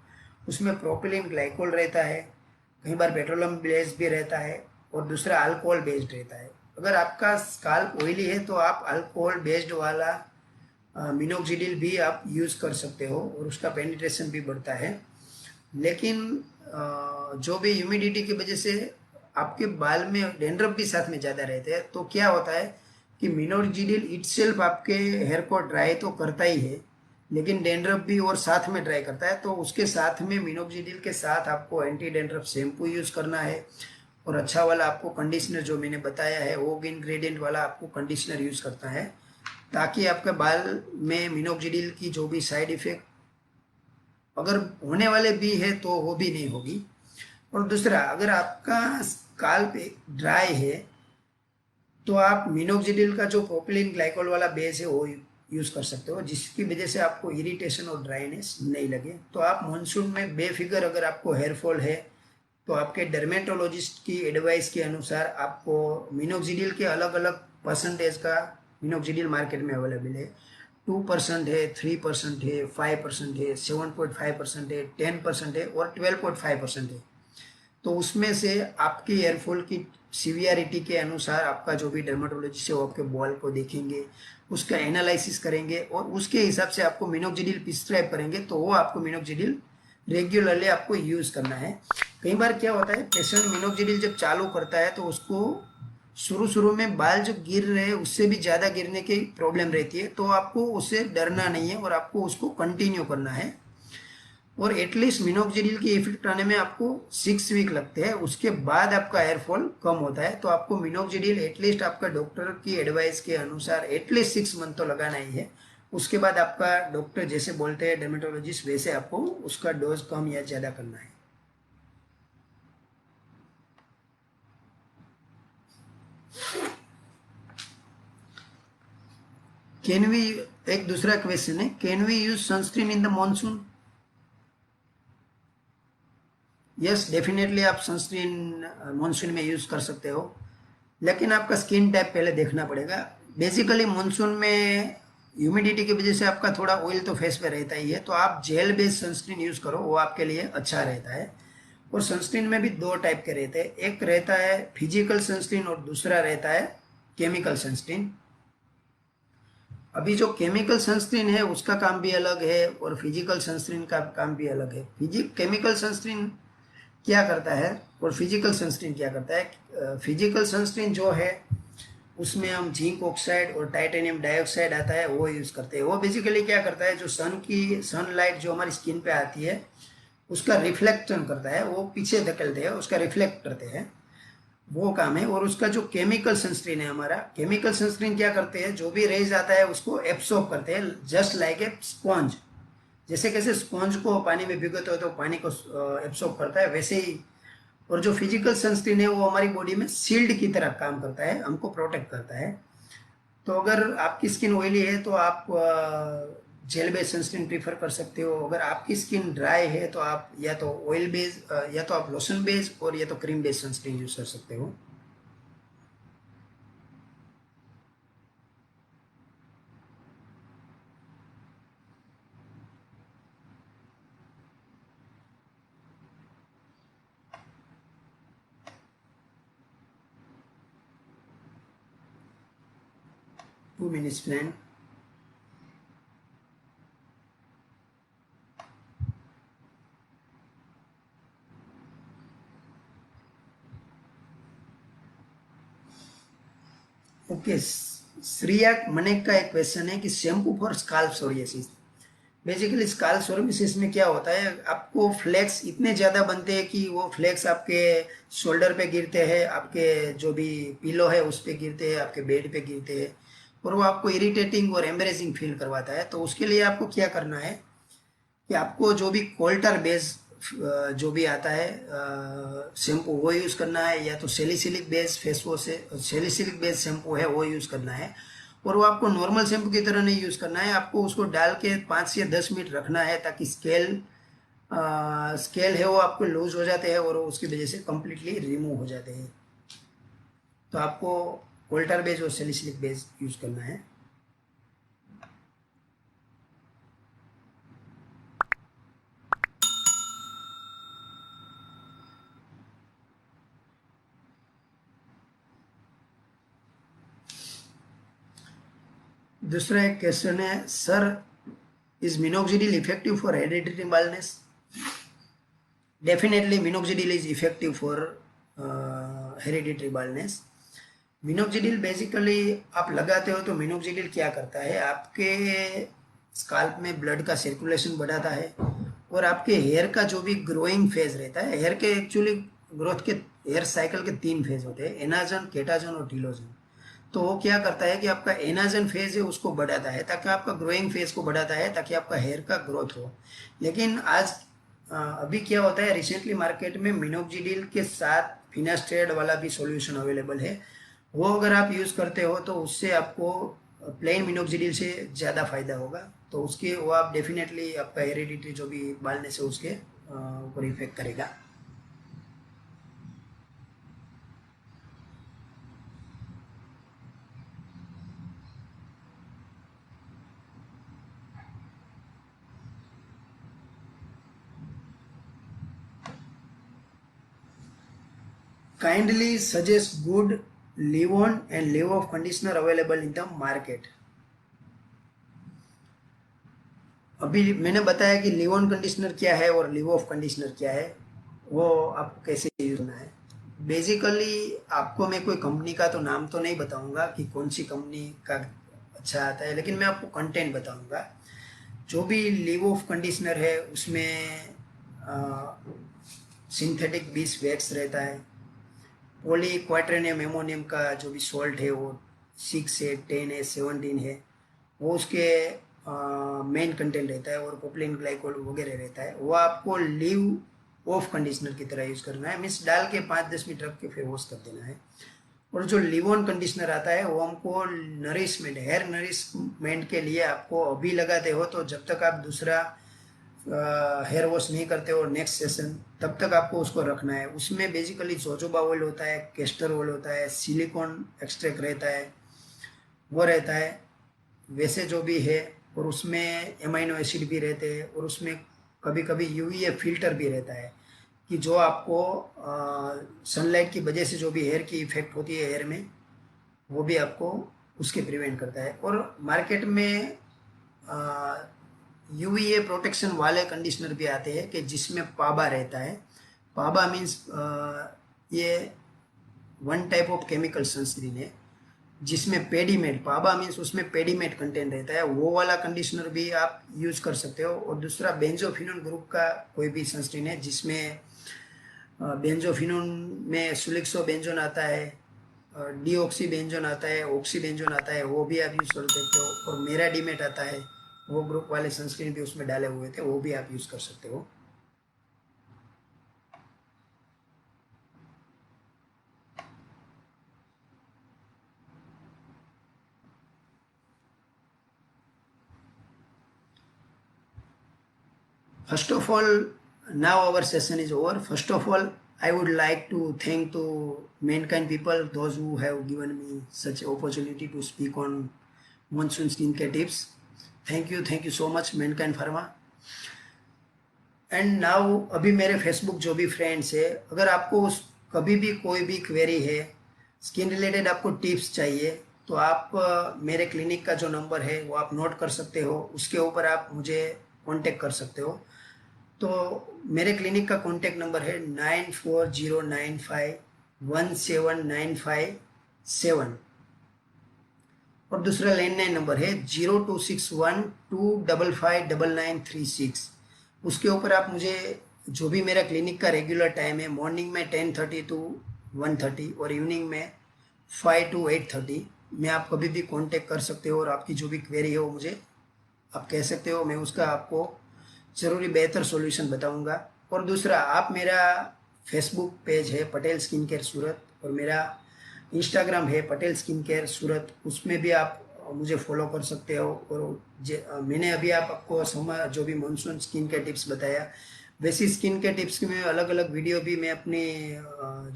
उसमें प्रोपिलीन ग्लाइकोल रहता है, कई बार पेट्रोलियम बेस भी रहता है और दूसरा अल्कोहल बेस्ड रहता है। अगर आपका स्काल्प ऑयली है तो आप अल्कोहल बेस्ड वाला मिनोक्सिडिल भी आप यूज़ कर सकते हो और उसका पेनिट्रेशन भी बढ़ता है। लेकिन जो भी ह्यूमिडिटी की वजह से आपके बाल में डेंड्रफ भी साथ में ज़्यादा रहते हैं, तो क्या होता है कि मिनोक्सिडिल इटसेल्फ आपके हेयर को ड्राई तो करता ही है, लेकिन डेंड्रफ भी और साथ में ड्राई करता है। तो उसके साथ में मिनोक्सिडिल के साथ आपको एंटी डेंड्रफ शैम्पू यूज़ करना है और अच्छा वाला आपको कंडीशनर जो मैंने बताया है वो इंग्रेडिएंट वाला आपको कंडीशनर यूज़ करना है, ताकि आपके बाल में मिनोक्सिडिल की जो भी साइड इफ़ेक्ट अगर होने वाले भी है तो वो भी नहीं होगी। और दूसरा, अगर आपका स्काल्प ड्राई है तो आप मिनोक्सिडिल का जो प्रोपिलीन ग्लाइकोल वाला बेस है वो यूज़ कर सकते हो, जिसकी वजह से आपको इरिटेशन और ड्राइनेस नहीं लगे। तो आप मानसून में बेफिक्र, अगर आपको हेयर फॉल है तो आपके डर्मेटोलॉजिस्ट की एडवाइस के अनुसार आपको मिनोक्सिडिल के अलग अलग परसेंटेज का मिनोक्सिडिल मार्केट में अवेलेबल है। 2% है, 3% है, 5% है, 7.5% है, 10% है और 12.5% है। तो उसमें से आपके एयरफॉल की सीवियरिटी के अनुसार आपका जो भी डर्मेटोलॉजिस्ट है वो आपके बॉल को देखेंगे, उसका एनालिसिस करेंगे और उसके हिसाब से आपको मिनोक्सिडिल प्रिस्क्राइब करेंगे। तो वो आपको मिनोक्सिडिल रेगुलरली आपको यूज़ करना है। कई बार क्या होता है, पेशेंट मिनोक्सिडिल जब चालू करता है तो उसको शुरू शुरू में बाल जो गिर रहे हैं उससे भी ज़्यादा गिरने की प्रॉब्लम रहती है, तो आपको उससे डरना नहीं है और आपको उसको कंटिन्यू करना है। और एटलीस्ट मिनोक्सिडिल की इफेक्ट आने में आपको 6 वीक लगते हैं, उसके बाद आपका हेयर फॉल कम होता है। तो आपको मिनोक्सिडिल एटलीस्ट आपका डॉक्टर की एडवाइस के अनुसार एटलीस्ट 6 मंथ तो लगाना ही है। उसके बाद आपका डॉक्टर जैसे बोलते हैं डर्मेटोलॉजिस्ट, वैसे आपको उसका डोज कम या ज़्यादा करना है। कैन वी, एक दूसरा क्वेश्चन है, can we use sunscreen in the monsoon? Yes, definitely आप सनस्क्रीन मॉनसून में यूज़ कर सकते हो, लेकिन आपका स्किन टाइप पहले देखना पड़ेगा। बेसिकली मॉनसून में ह्यूमिडिटी की वजह से आपका थोड़ा ऑयल तो फेस पे रहता ही है, तो आप जेल बेस्ड सनस्क्रीन यूज़ करो, वो आपके लिए अच्छा रहता है। और सनस्क्रीन में भी दो टाइप के रहते हैं, एक रहता है फिजिकल सनस्क्रीन और दूसरा रहता है केमिकल सनस्क्रीन। अभी जो केमिकल सनस्क्रीन है उसका काम भी अलग है और फिजिकल सनस्क्रीन का काम भी अलग है। केमिकल सनस्क्रीन क्या करता है और फिजिकल सनस्क्रीन क्या करता है? फिजिकल सनस्क्रीन जो है उसमें हम जिंक ऑक्साइड और टाइटेनियम डाइऑक्साइड आता है वो यूज़ करते हैं। वो बेसिकली क्या करता है, जो सनलाइट जो हमारी स्किन पे आती है उसका रिफ्लेक्शन करता है, वो पीछे धकेलते हैं, उसका रिफ्लेक्ट करते हैं, वो काम है। और उसका जो केमिकल सनस्क्रीन है, हमारा केमिकल सनस्क्रीन क्या करते हैं, जो भी रेज आता है उसको एब्सॉर्ब करते हैं, जस्ट लाइक ए स्पॉन्ज। जैसे कैसे स्पॉन्ज को पानी में भिगोते हो तो पानी को एब्सॉर्ब करता है, वैसे ही। और जो फिजिकल सनस्क्रीन है वो हमारी बॉडी में शील्ड की तरह काम करता है, हमको प्रोटेक्ट करता है। तो अगर आपकी स्किन ऑयली है तो आप जेल बेस्ड सनस्क्रीन प्रीफर कर सकते हो। अगर आपकी स्किन ड्राई है तो आप या तो ऑयल बेस्ड, या तो आप लोशन बेस्ड और या तो क्रीम बेस्ड सनस्क्रीन यूज कर सकते हो। Two minutes friend. Okay, Shriya Manek का एक क्वेश्चन है कि shampoo for scalp psoriasis. Basically scalp psoriasis में क्या होता है, आपको फ्लेक्स इतने ज़्यादा बनते हैं कि वो फ्लेक्स आपके शोल्डर पे गिरते हैं, आपके जो भी पिलो है उस पर गिरते हैं, आपके बेड पे गिरते हैं और वो आपको इरिटेटिंग और एम्बेरेसिंग फील करवाता है। तो उसके लिए आपको क्या करना है कि आपको जो भी कोल्टर बेस जो भी आता है शैम्पू वो यूज़ करना है, या तो सेलिसिलिक बेस फेस वॉश है, सेलिसिलिक बेस शैम्पू है वो यूज़ करना है। और वो आपको नॉर्मल शैम्पू की तरह नहीं यूज़ करना है, आपको उसको डाल के 5 से 10 मिनट रखना है ताकि स्केल है वो आपको लूज हो जाते हैं और वो उसकी वजह से कम्प्लीटली रिमूव हो जाते हैं। तो आपको कोल्टर बेस और सैलिसिलिक बेस यूज़ करना है। दूसरा एक क्वेश्चन है, sir is minoxidil effective for hereditary baldness? Definitely minoxidil is effective for hereditary baldness. Minoxidil basically आप लगाते हो तो मिनोक्सिडिल क्या करता है, आपके स्काल्प में ब्लड का सर्कुलेशन बढ़ाता है और आपके हेयर का जो भी ग्रोइंग फेज रहता है, हेयर के एक्चुअली ग्रोथ के हेयर साइकिल के 3 फेज होते हैं, एनाजन, केटाजन और टीलोजन। तो वो क्या करता है कि आपका एनाजन फेज है उसको बढ़ाता है ताकि आपका ग्रोइंग फेज को बढ़ाता है ताकि आपका हेयर का ग्रोथ हो। लेकिन आज अभी क्या होता है, रिसेंटली मार्केट में मिनोक्सिडिल के साथ फिनास्ट्रेड वाला भी सॉल्यूशन अवेलेबल है। वो अगर आप यूज़ करते हो तो उससे आपको प्लेन मिनोक्सिडिल से ज़्यादा फायदा होगा। तो उसके वो आप डेफिनेटली आपका हेरिडिटरी जो भी बाल्डनेस है उसके ऊपर इफेक्ट करेगा। Kindly suggest good leave-on and leave-off conditioner available in the market. अभी मैंने बताया कि लीव ऑन कंडीशनर क्या है और लीव ऑफ कंडीशनर क्या है, वो आपको कैसे यूज करना है। बेसिकली आपको मैं कोई कंपनी का तो नाम तो नहीं बताऊंगा कि कौन सी कंपनी का अच्छा आता है, लेकिन मैं आपको कंटेंट बताऊंगा। जो भी लीव ऑफ कंडीशनर है उसमें सिंथेटिक बीस वैक्स रहता है, पॉली क्वाट्रेनियम एमोनियम का जो भी सॉल्ट है वो 6 है, 10 है, 17 है, वो उसके मेन कंटेंट रहता है और प्रोपिलीन ग्लाइकोल वगैरह रहता है। वो आपको लीव ऑफ कंडीशनर की तरह यूज़ करना है, मीन्स डाल के 5-10 मिनट रख के फिर वॉश कर देना है। और जो लिव ऑन कंडीशनर आता है वो हमको नरिशमेंट, हेयर नरिशमेंट के लिए आपको अभी लगाते हो तो जब तक आप दूसरा हेयर वॉश नहीं करते हो नेक्स्ट सेशन तब तक आपको उसको रखना है। उसमें बेसिकली जोजोबा ऑयल होता है, कैस्टर ऑयल होता है, सिलिकॉन एक्सट्रैक्ट रहता है, वो रहता है वैसे जो भी है। और उसमें एमाइनो एसिड भी रहते हैं और उसमें कभी कभी यूवीए फिल्टर भी रहता है कि जो आपको सनलाइट की वजह से जो भी हेयर की इफेक्ट होती है हेयर में, वो भी आपको उसके प्रिवेंट करता है। और मार्केट में यूवीए प्रोटेक्शन वाले कंडीशनर भी आते हैं कि जिसमें पाबा रहता है। पाबा मीन्स ये one type of chemical sunscreen है जिसमें पेडीमेट, पाबा मीन्स उसमें पेडीमेट कंटेंट रहता है, वो वाला कंडीशनर भी आप यूज़ कर सकते हो। और दूसरा बेंजोफिनोन ग्रुप का कोई भी सनस्क्रीन है जिसमें बेंजोफिनोन में सुलिक्सो बेंजोन आता है, डीऑक्सी बेंजोन आता है, ऑक्सी बेंजोन आता है, वो भी आप यूज़ कर सकते हो। और मेरा डीमेट आता है, वो ग्रुप वाले सनस्क्रीन भी उसमें डाले हुए थे, वो भी आप यूज़ कर सकते हो। First of all, now our session is over. First of all, I would like to thank to Mankind people, those who have given me such opportunity to speak on monsoon skincare tips. Thank you so much, Mankind Pharma. And now अभी मेरे Facebook जो भी friends है, अगर आपको कभी भी कोई भी क्वेरी है, स्किन रिलेटेड आपको टिप्स चाहिए, तो आप मेरे क्लिनिक का जो नंबर है वो आप नोट कर सकते हो, उसके ऊपर आप मुझे कांटेक्ट कर सकते हो। तो मेरे क्लिनिक का कॉन्टैक्ट नंबर है 9409517957 और दूसरा लैंडलाइन नंबर है 0261255936। उसके ऊपर आप मुझे जो भी मेरा क्लिनिक का रेगुलर टाइम है, मॉर्निंग में 10:30 to 1:30 और इवनिंग में 5 to 8:30, में आप कभी भी कांटेक्ट कर सकते हो और आपकी जो भी क्वेरी है वो मुझे आप कह सकते हो, मैं उसका आपको ज़रूरी बेहतर सॉल्यूशन बताऊंगा। और दूसरा, आप मेरा फेसबुक पेज है पटेल स्किन केयर सूरत और मेरा इंस्टाग्राम है पटेल स्किन केयर सूरत, उसमें भी आप मुझे फॉलो कर सकते हो। और मैंने अभी आपको जो भी मानसून स्किन के टिप्स बताया, वैसी स्किन के टिप्स में अलग अलग वीडियो भी मैं अपनी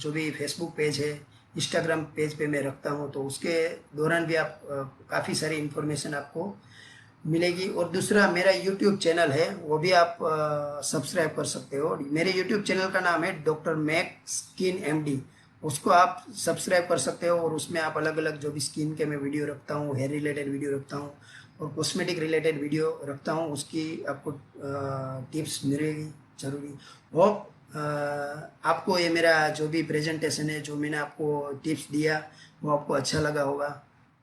जो भी फेसबुक पेज है, इंस्टाग्राम पेज पे मैं रखता हूँ, तो उसके दौरान भी आप काफ़ी सारी इन्फॉर्मेशन आपको मिलेगी। और दूसरा मेरा यूट्यूब चैनल है, वो भी आप सब्सक्राइब कर सकते हो। मेरे यूट्यूब चैनल का नाम है डॉक्टर मैक स्किन एमडी, उसको आप सब्सक्राइब कर सकते हो। और उसमें आप अलग अलग जो भी स्किन के मैं वीडियो रखता हूँ, हेयर रिलेटेड वीडियो रखता हूँ और कॉस्मेटिक रिलेटेड वीडियो रखता हूँ, उसकी आपको टिप्स मिलेगी जरूरी। होप आपको ये मेरा जो भी प्रेजेंटेशन है, जो मैंने आपको टिप्स दिया, वो आपको अच्छा लगा होगा।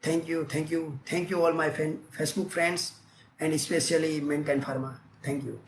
Thank you all my Facebook friends and especially Mankind Pharma. Thank you.